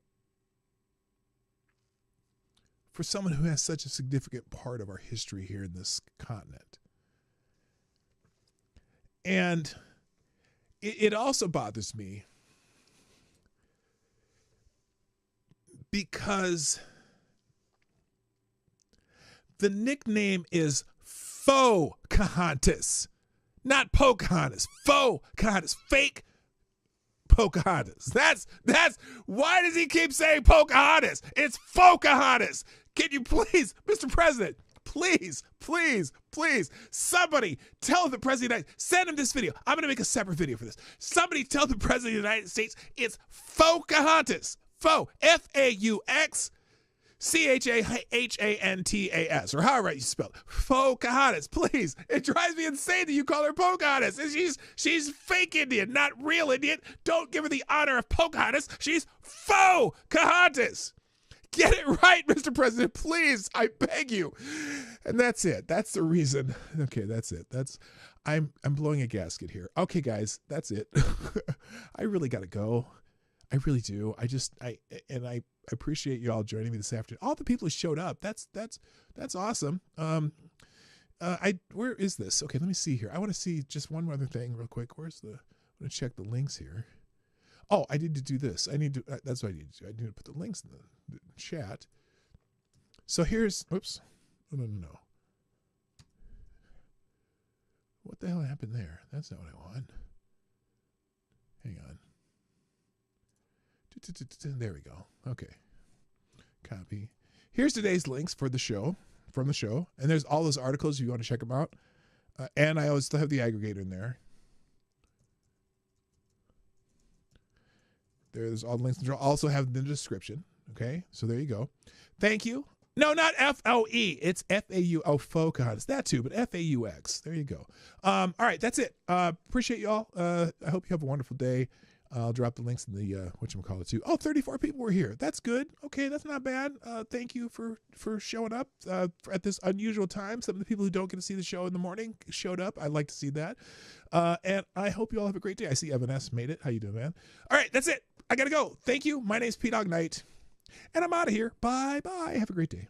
for someone who has such a significant part of our history here in this continent. And it also bothers me because the nickname is Pocahontas, not Pocahontas. Pocahontas, fake Pocahontas. That's why does he keep saying Pocahontas? It's Pocahontas. Can you please, Mr. President, please, somebody tell the President of the United States, send him this video. I'm going to make a separate video for this. Somebody tell the President of the United States it's Pocahontas. F-A-U-X. Chahantas, or however you spell it. Pocahontas, please. It drives me insane that you call her Pocahontas. And she's fake Indian, not real Indian. Don't give her the honor of Pocahontas. She's Pocahontas. Get it right, Mr. President, please. I beg you. And that's it. That's the reason. Okay, that's it. I'm blowing a gasket here. Okay, guys, that's it. I really got to go. I really do. I appreciate you all joining me this afternoon. All the people who showed up. That's awesome. Where is this? Okay, let me see here. I want to see just one other thing real quick. I'm going to check the links here. Oh, I need to do this. That's what I need to do. I need to put the links in the chat. So here's, oops. No. What the hell happened there? That's not what I want. Hang on. There we go. Okay. Copy. Here's today's links for the show, from the show. And there's all those articles if you want to check them out. And I always still have the aggregator in there. There's all the links. I'll also have in the description. Okay. So there you go. Thank you. No, not F-O-E. It's F-A-U. Oh, Pocahontas. That too, but F-A-U-X. There you go. All right. That's it. Appreciate y'all. I hope you have a wonderful day. I'll drop the links in the whatchamacallit too. Oh, 34 people were here. That's good. Okay, that's not bad. Thank you for showing up at this unusual time. Some of the people who don't get to see the show in the morning showed up. I'd like to see that. And I hope you all have a great day. I see Evan S. made it. How you doing, man? All right, that's it. I got to go. Thank you. My name's Dawg Knight, and I'm out of here. Bye-bye. Have a great day.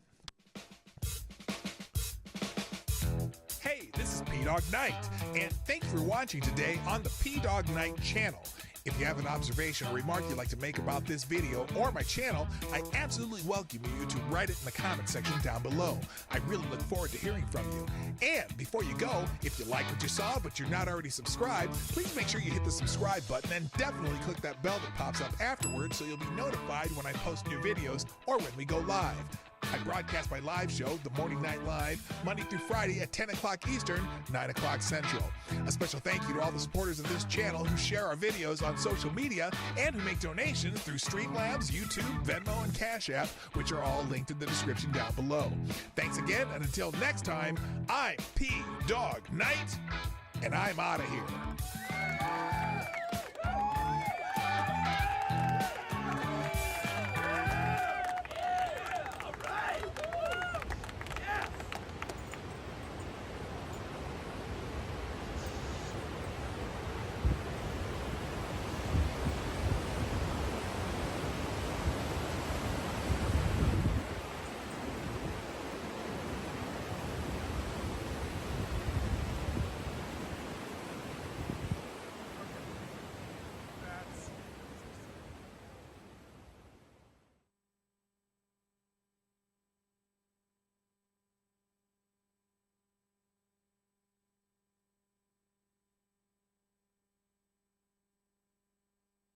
Hey, this is Dawg Knight, and thank you for watching today on the Dawg Knight Channel. If you have an observation or remark you'd like to make about this video or my channel, I absolutely welcome you to write it in the comment section down below. I really look forward to hearing from you. And before you go, if you like what you saw but you're not already subscribed, please make sure you hit the subscribe button and definitely click that bell that pops up afterwards so you'll be notified when I post new videos or when we go live. I broadcast my live show, The Morning Night Live, Monday through Friday at 10 o'clock Eastern, 9 o'clock Central. A special thank you to all the supporters of this channel who share our videos on social media and who make donations through Streamlabs, YouTube, Venmo, and Cash App, which are all linked in the description down below. Thanks again, and until next time, I'm Dawg Knight, and I'm out of here.